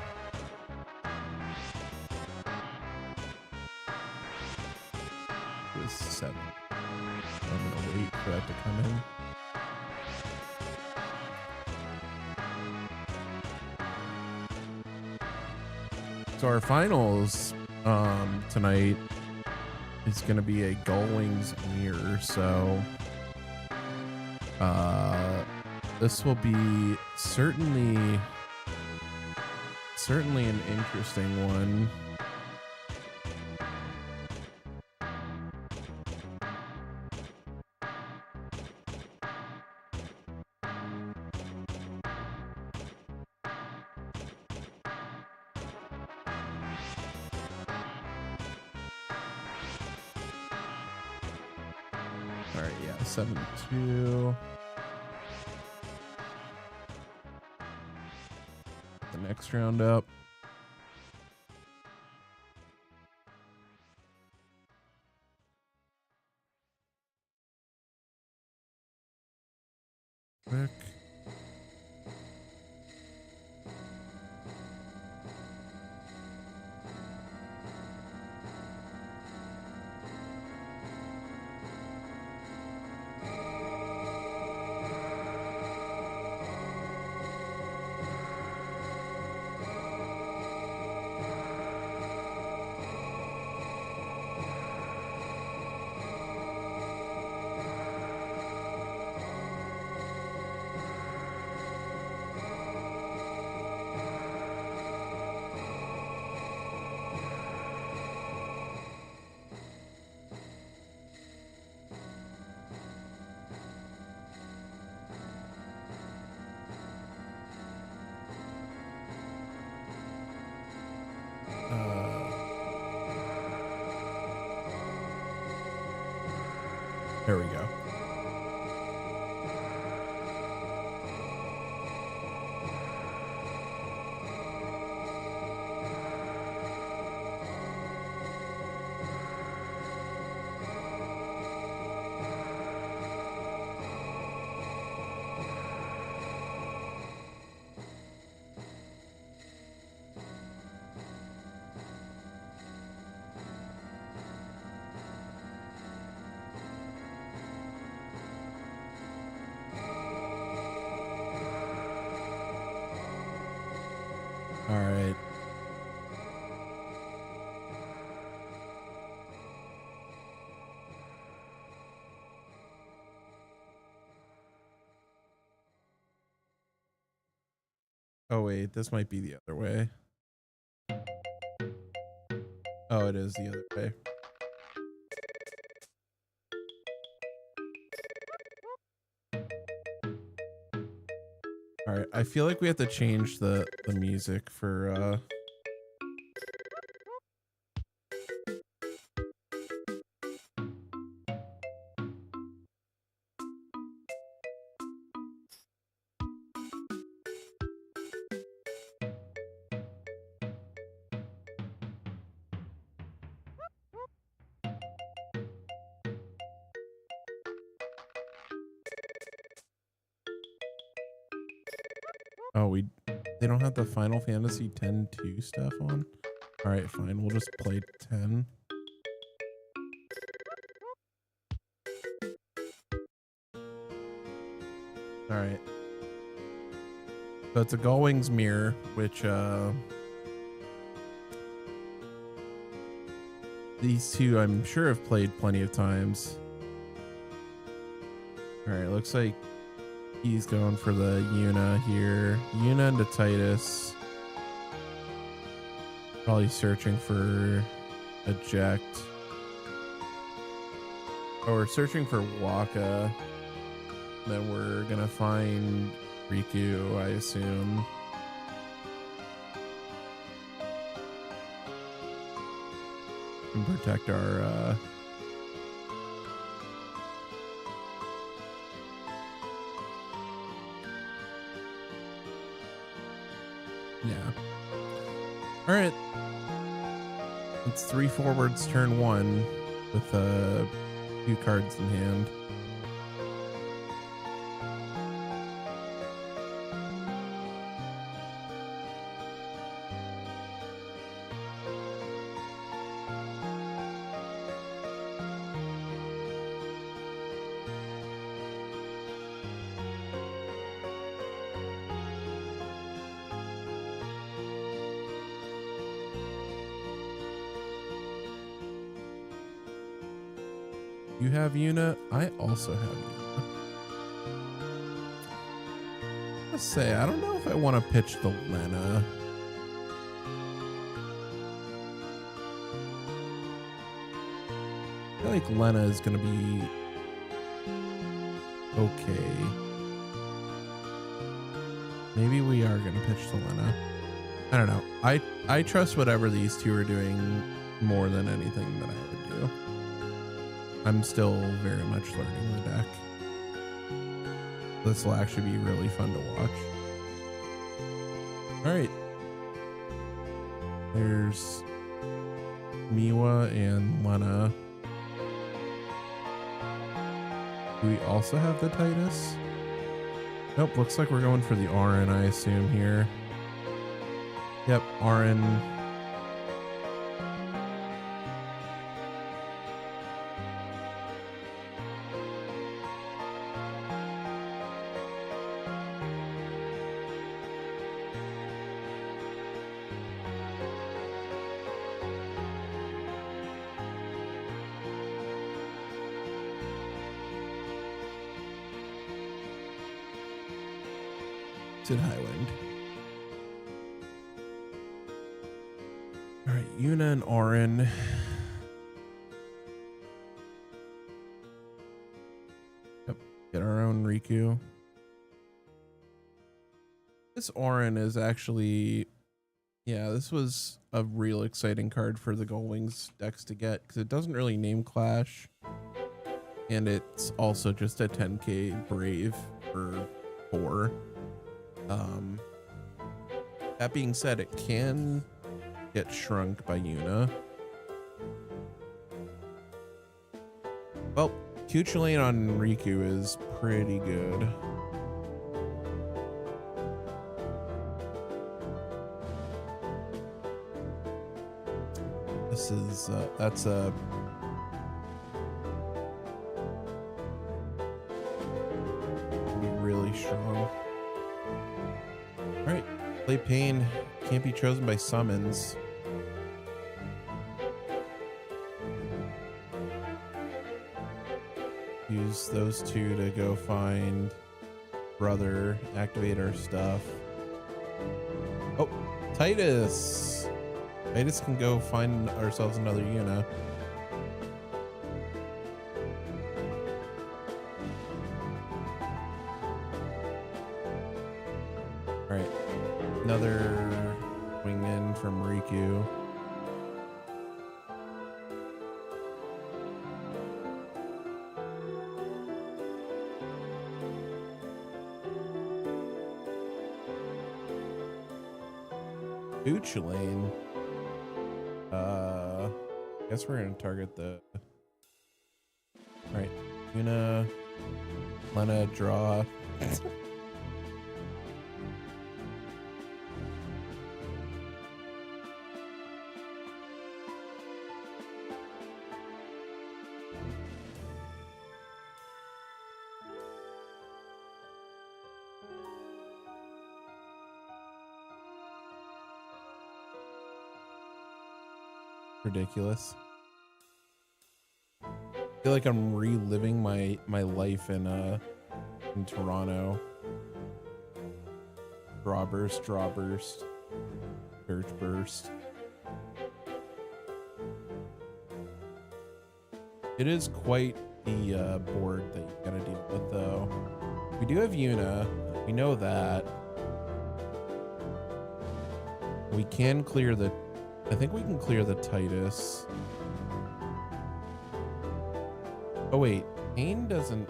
It was 7. I'm gonna wait for that to come in. So our finals tonight is gonna be a Gull Wings mirror, so this will be certainly an interesting one. All right, yeah, 7-2. The next round up. Quick. There we go. All right. Oh, wait, this might be the other way. Oh, it is the other way. All right, I feel like we have to change the music for oh, they don't have the Final Fantasy X-2 stuff on. All right, fine. We'll just play 10. All right. So it's a Gullwing's Mirror, which these two I'm sure have played plenty of times. All right, looks like he's going for the Yuna here. Yuna into Titus. Probably searching for eject. Oh, we're searching for Waka. Then we're gonna find Riku, I assume. And protect our yeah. All right. It's 3 forwards, turn 1 with a few cards in hand. You have Yuna. I also have Yuna. Let's say I don't know if I want to pitch the Lena. I feel like Lena is going to be okay. Maybe we are going to pitch the Lena. I don't know. I trust whatever these two are doing more than anything that I would do. I'm still very much learning the deck. This will actually be really fun to watch. All right. There's Miwa and Lena. Do we also have the Titus? Nope, looks like we're going for the Auron, I assume, here. Yep, Auron. Sid Highwind. All right, Yuna and Auron. Yep, get our own Riku. This Auron is actually, yeah, this was a real exciting card for the Gullwings decks to get because it doesn't really name clash. and it's also just a 10k brave for 4. That being said, it can get shrunk by Yuna. Well, Kuchulain on Riku is pretty good. This is that's a be really strong. All right, play Pain. Can't be chosen by summons. Use those 2 to go find brother, activate our stuff. Oh, Titus. Titus can go find ourselves another Yuna. All right, another wing in from Riku. Kuchulain. I guess we're gonna target the. All right, Yuna, Lena, draw. Ridiculous. I feel like I'm reliving my life in Toronto. Draw burst, church burst. It is quite the board that you gotta deal with, though. We do have Yuna. We know that. We can clear the. I think we can clear the Titus. Oh wait, Pain doesn't.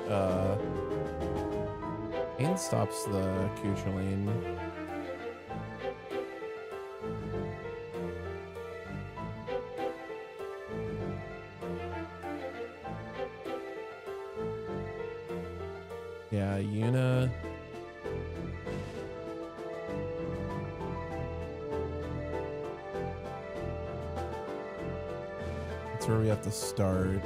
Pain stops the Kuchulain. Yeah, Yuna. That's where we have to start.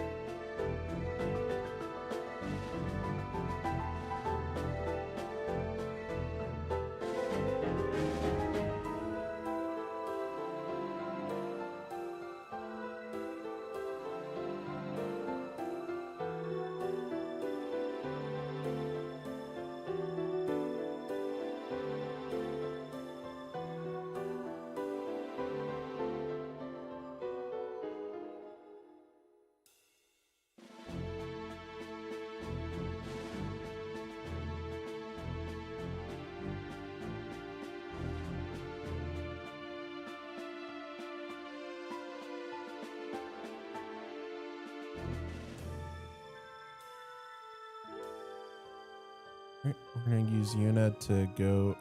We're gonna use Yuna to go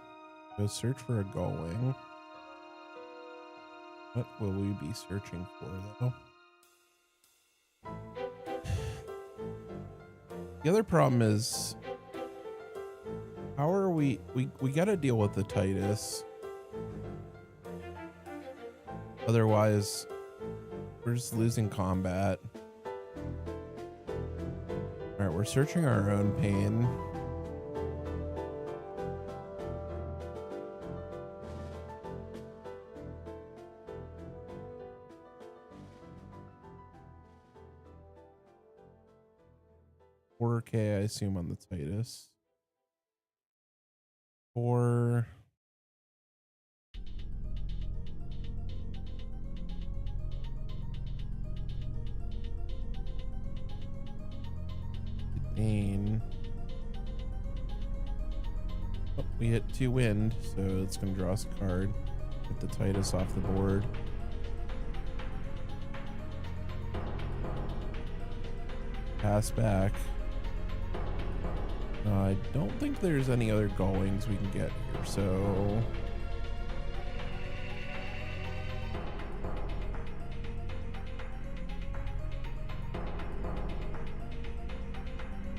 search for a Gullwing. What will we be searching for, though? The other problem is, how are we gotta deal with the Titus. Otherwise, we're just losing combat. All right, we're searching our own pain. I assume on the Titus. 4. Oh, we hit 2 wind, so it's gonna draw us a card. Get the Titus off the board. pass back. I don't think there's any other goings we can get here, so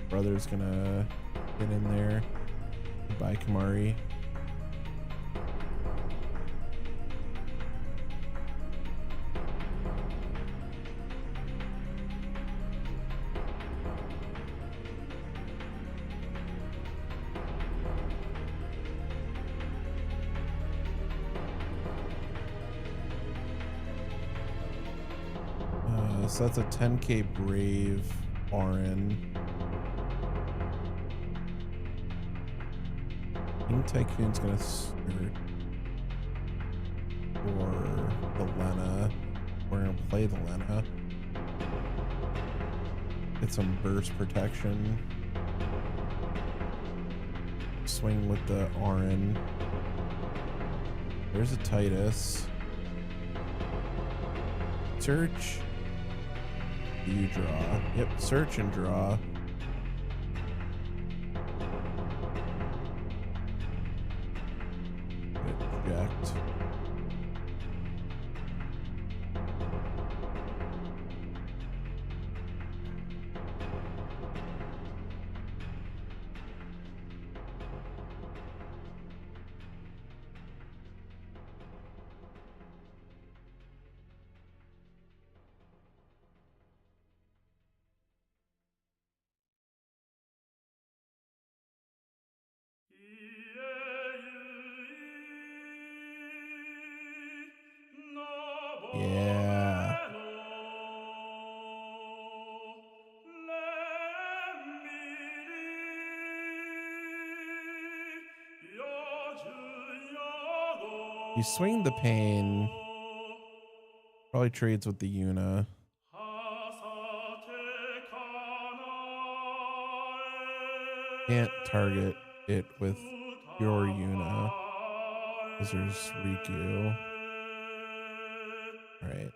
brother's gonna get in there. Goodbye, Kamari. So that's a 10k Brave Orin. King Tycoon's gonna start for the Lena. We're gonna play the Lena. Get some burst protection. Swing with the Orin. There's a Titus. Search. You draw. Yep, search and draw. Eject. Yeah. You swing the pain. Probably trades with the Yuna. Can't target it with your Yuna because there's Riku. All right.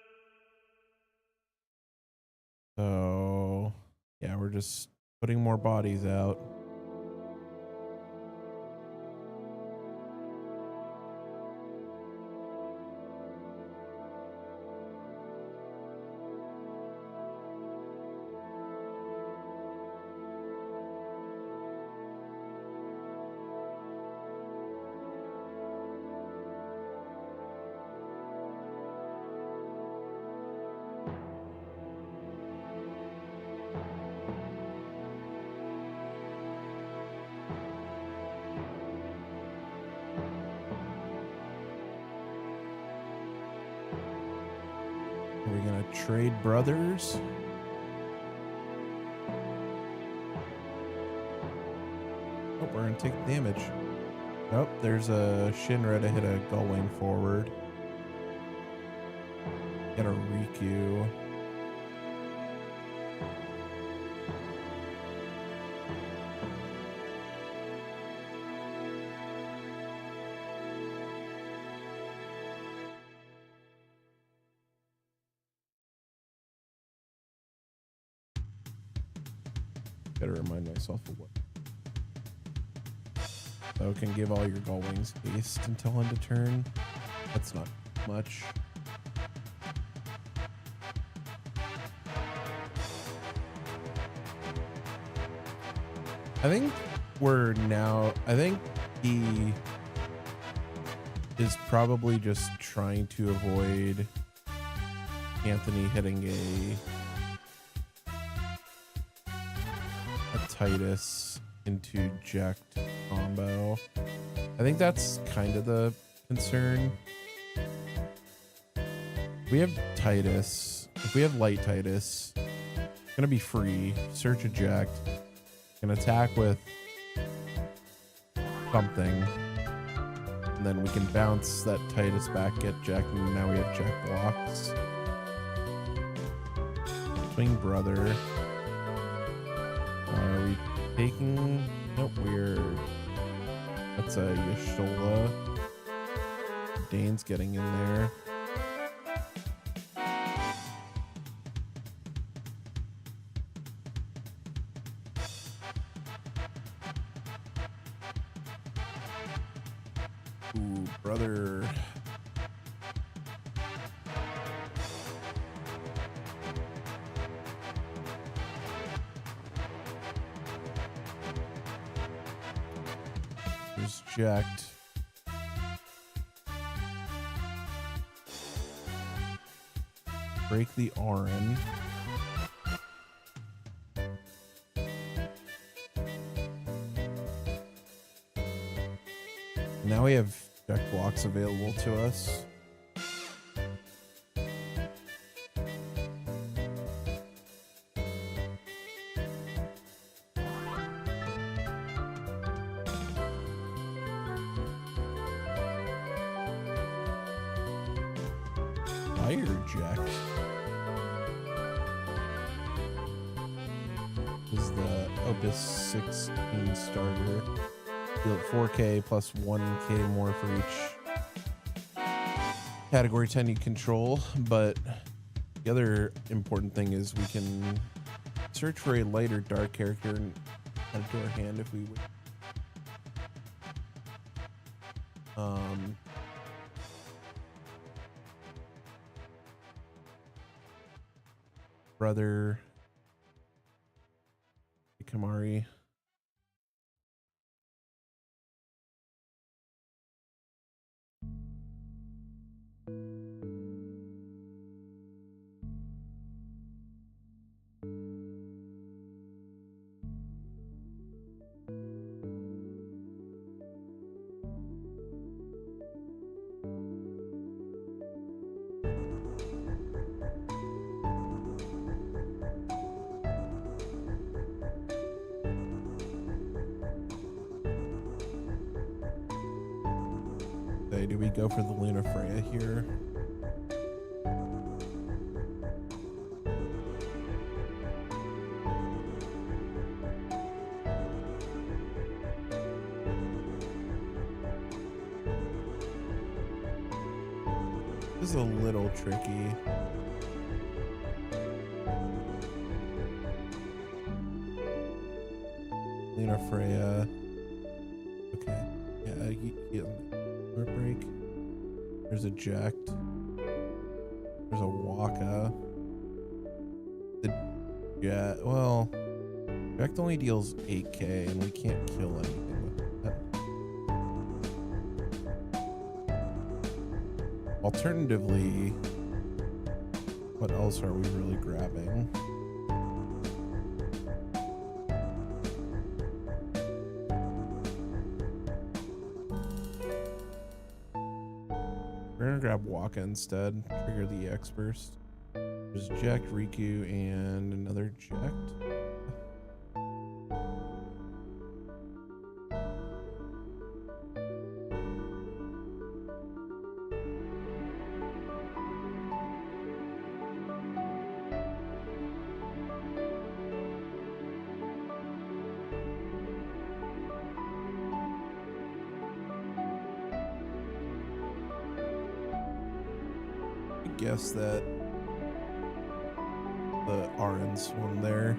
So yeah, we're just putting more bodies out. Are we gonna trade brothers? Oh, we're gonna take damage. Nope, there's a Shinra to hit a Gullwing forward. Get a Riku. Gotta remind myself of what. So can give all your Gullwings haste until end of turn. That's not much. I think he is probably just trying to avoid Anthony hitting a Titus into Eject combo. I think that's kind of the concern. We have Titus. If we have light Titus, it's gonna be free. Search Eject. Can attack with something. And then we can bounce that Titus back, get Jack, and now we have Jack blocks. Swing brother. Are we taking? Nope, that's a Yashola. Dane's getting in there. Ooh, brother. There's jacked. Break the RN. Now we have deck blocks available to us. Fire Jack. This is the Opus 16 starter. Deal 4K plus 1K more for each category 10 you control. But the other important thing is we can search for a light or dark character and add it to our hand if we would. Brother Kamari. Do we go for the Luna Freya here? This is a little tricky. Luna Freya. Okay. Yeah, break. There's a jacked. There's a Waka. Well, jacked only deals 8K and we can't kill anything with that. Alternatively, what else are we really grabbing? We're gonna grab Waka instead. Trigger the EX burst. There's jacked Riku and another jacked. Guess that the RN's one there.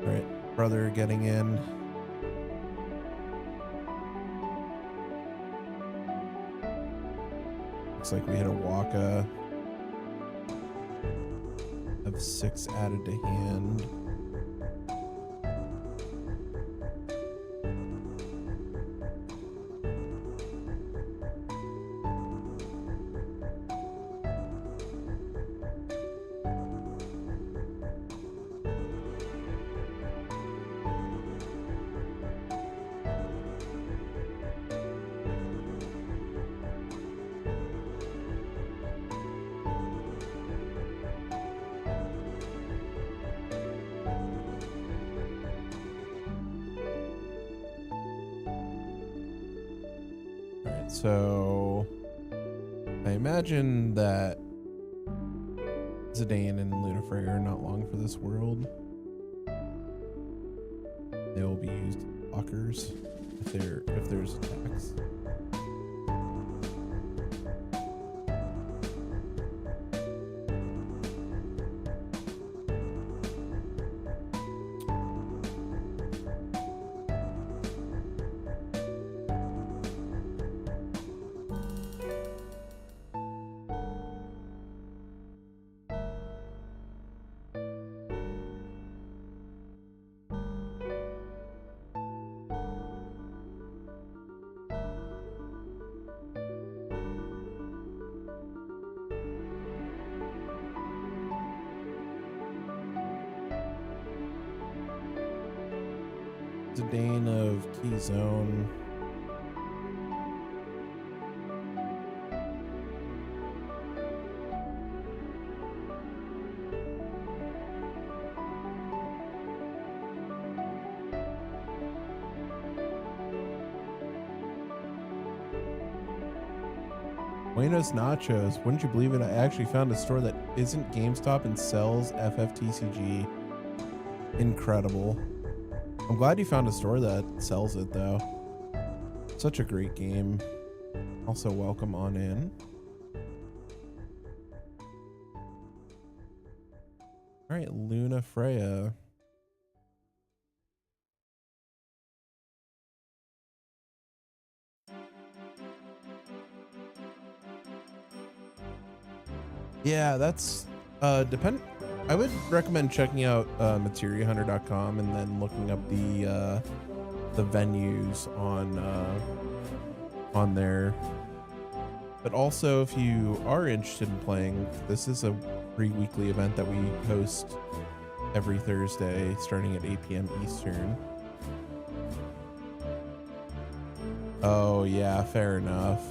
All right, brother getting in. Looks like we hit a Waka. Have 6 added to hand. So I imagine that Zidane and Luna Freya are not long for this world. They will be used as blockers if there's attacks. Dane of Keyzone. Buenos Nachos. Wouldn't you believe it? I actually found a store that isn't GameStop and sells FFTCG. Incredible. I'm glad you found a store that sells it though. Such a great game. Also, welcome on in. All right, Luna Freya. Yeah, that's depend. I would recommend checking out materiahunter.com and then looking up the venues on there. But also, if you are interested in playing, this is a free weekly event that we host every Thursday starting at 8 p.m. Eastern. Oh yeah, fair enough.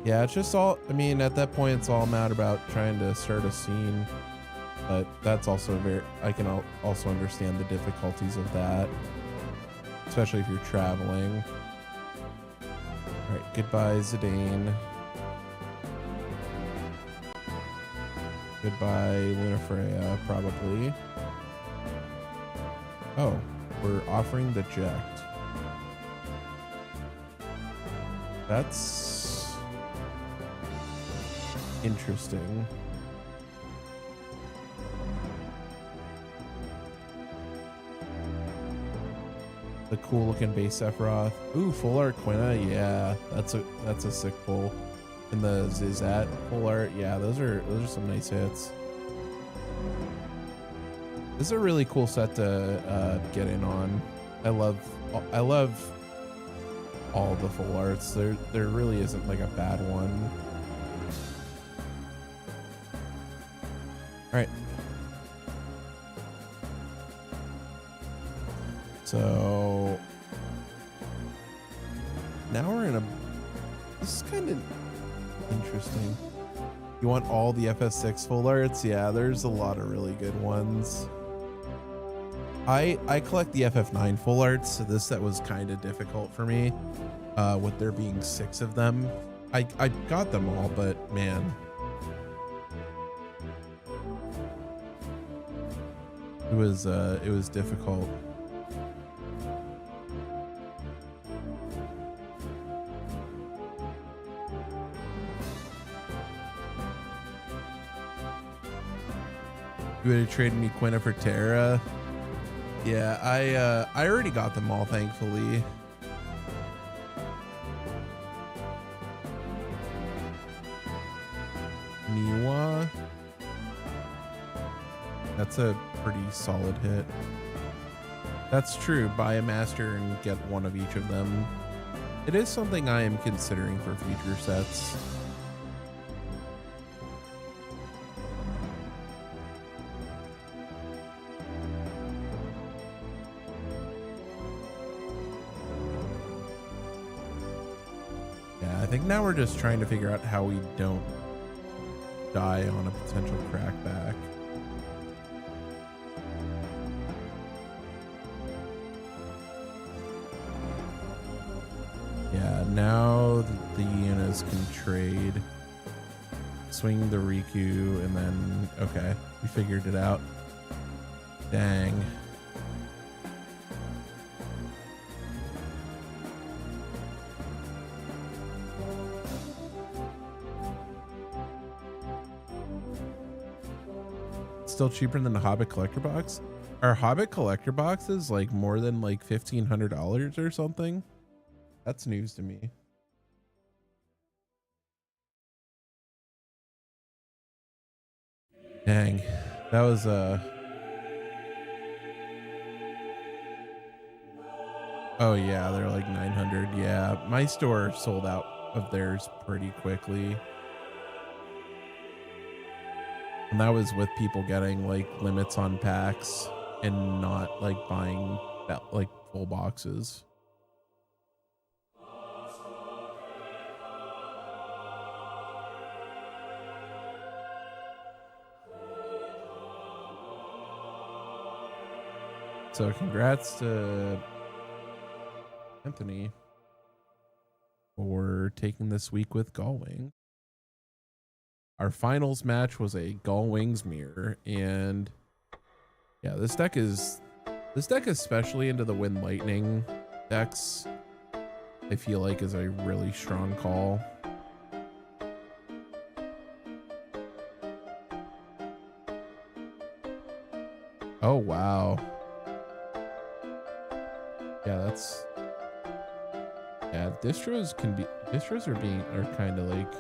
Yeah, it's just all, I mean, at that point, it's all a matter about trying to start a scene. But that's also I can also understand the difficulties of that, especially if you're traveling. All right, goodbye, Zidane. Goodbye, Luna Freya, probably. Oh, we're offering the Ject. That's interesting. The cool looking base Sephiroth. Ooh, full art Quina. Yeah, that's a sick pull. And the Zizat full art. Yeah, those are some nice hits. This is a really cool set to get in on. I love all the full arts. There really isn't like a bad one. All right. So now we're in a, this is kind of interesting. You want all the FS6 full arts? Yeah, there's a lot of really good ones. I collect the FF9 full arts, so this set was kind of difficult for me, with there being 6 of them. I got them all, but man. It was difficult. You would have traded me Quina for Terra. Yeah, I already got them all, thankfully. Niwa. That's a pretty solid hit. That's true. Buy a master and get one of each of them. It is something I am considering for future sets. Yeah, I think now we're just trying to figure out how we don't die on a potential crackback. Yeah, now the Yunas can trade. Swing the Riku, and then, okay, we figured it out. Dang. Still cheaper than the Hobbit collector box? Are Hobbit collector boxes like more than like $1,500 or something? That's news to me. Dang, that was oh yeah, they're like 900. Yeah, my store sold out of theirs pretty quickly. And that was with people getting like limits on packs. and not like buying like full boxes. So congrats to Anthony for taking this week with Gull Wing. Our finals match was a Gull Wings mirror, and yeah, this deck is especially into the Wind Lightning decks, I feel like is a really strong call. Oh wow. Yeah, distros are kind of like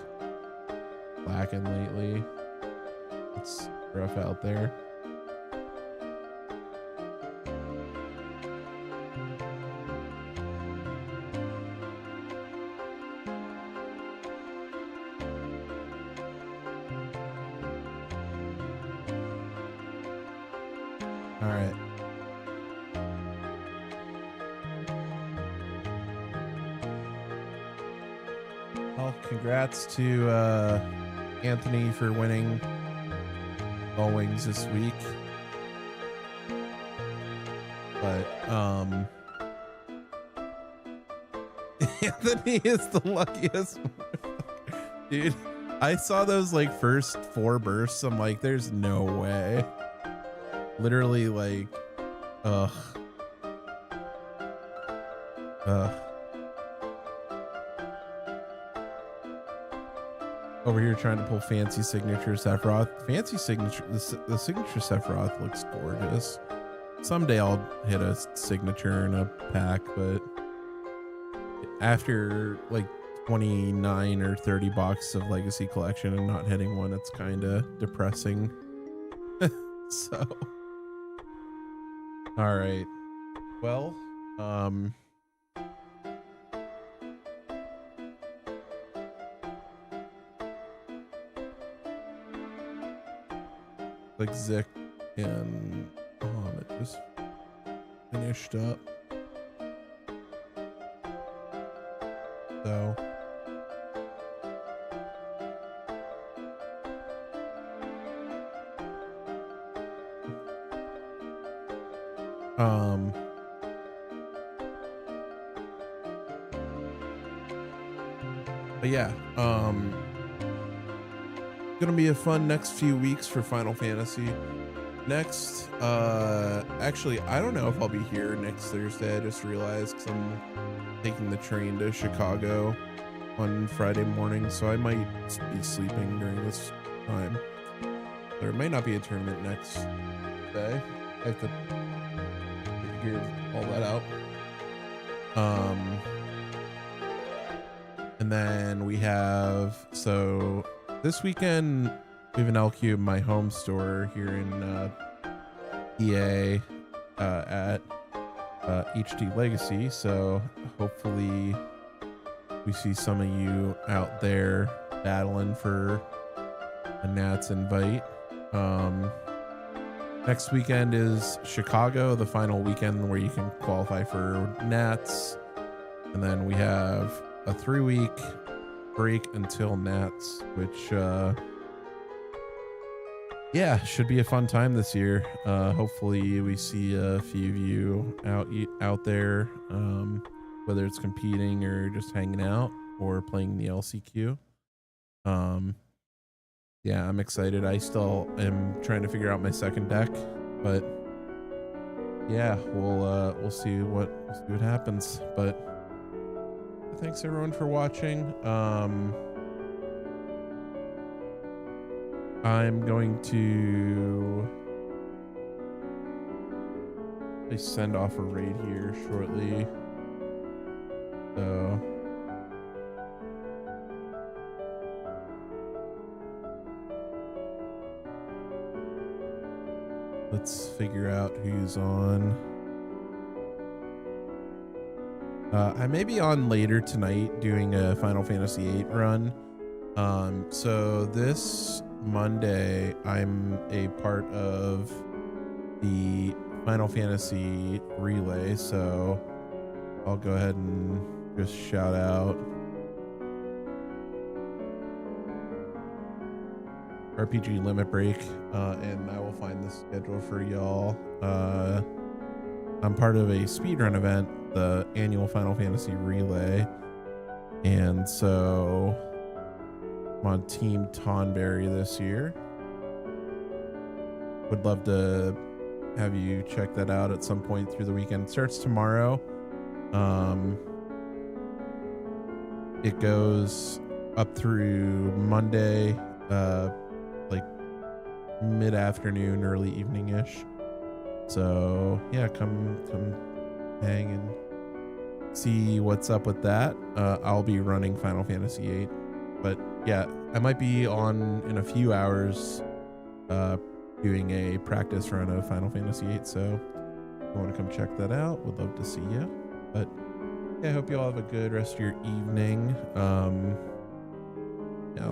lacking lately. It's rough out there. All right. Well, congrats to Anthony for winning Gull Wings this week. But Anthony is the luckiest dude. I saw those like first 4 bursts. I'm like, there's no way. Literally like, ugh. Over here trying to pull fancy signature Sephiroth. Fancy signature, the signature Sephiroth looks gorgeous. Someday I'll hit a signature in a pack, but after like 29 or 30 boxes of Legacy Collection and not hitting one, it's kind of depressing. So, all right. Well, like Zik and it just finished up. So but yeah, gonna be a fun next few weeks for Final Fantasy. Next, actually, I don't know if I'll be here next Thursday. I just realized because I'm taking the train to Chicago on Friday morning, so I might be sleeping during this time. There may not be a tournament next day. I have to figure all that out. And then we have, so this weekend we have an LQ, my home store here in EA at HD Legacy. So hopefully we see some of you out there battling for a Nats invite. Next weekend is Chicago, the final weekend where you can qualify for Nats. And then we have a 3-week break until Nats, which yeah, should be a fun time this year. Hopefully we see a few of you out there, whether it's competing or just hanging out or playing the LCQ. Yeah, I'm excited. I still am trying to figure out my second deck, but yeah, we'll see what happens. But thanks everyone for watching. I'm going to send off a raid here shortly. So let's figure out who's on. I may be on later tonight doing a Final Fantasy VIII run. So this Monday, I'm a part of the Final Fantasy relay, so I'll go ahead and just shout out RPG Limit Break, and I will find the schedule for y'all. I'm part of a speedrun event, the annual Final Fantasy relay, and so I'm on Team Tonberry this year. Would love to have you check that out at some point through the weekend. It starts tomorrow. It goes up through Monday, like mid-afternoon, early evening-ish. So yeah, come hang and see what's up with that. I'll be running Final Fantasy VIII, but yeah, I might be on in a few hours doing a practice run of Final Fantasy VIII. So if you want to come check that out, would love to see you. But yeah, I hope you all have a good rest of your evening. Now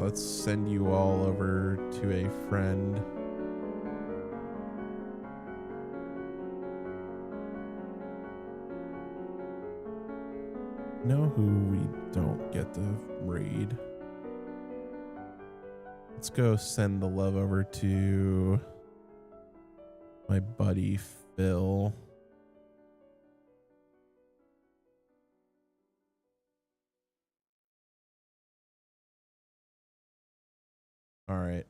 let's send you all over to a friend. Know who we don't get to raid. Let's go send the love over to my buddy Phil. All right.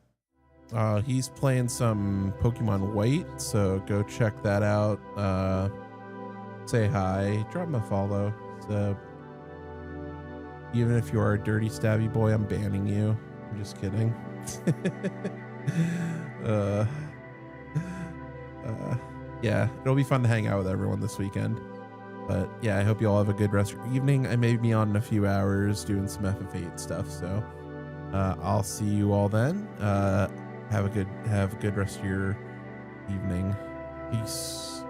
He's playing some Pokemon White, so go check that out. Say hi, drop him a follow. So even if you are a dirty stabby boy, I'm banning you. I'm just kidding. Yeah, it'll be fun to hang out with everyone this weekend. But yeah, I hope you all have a good rest of your evening. I may be on in a few hours doing some FF8 stuff, so I'll see you all then. Have a good rest of your evening. Peace.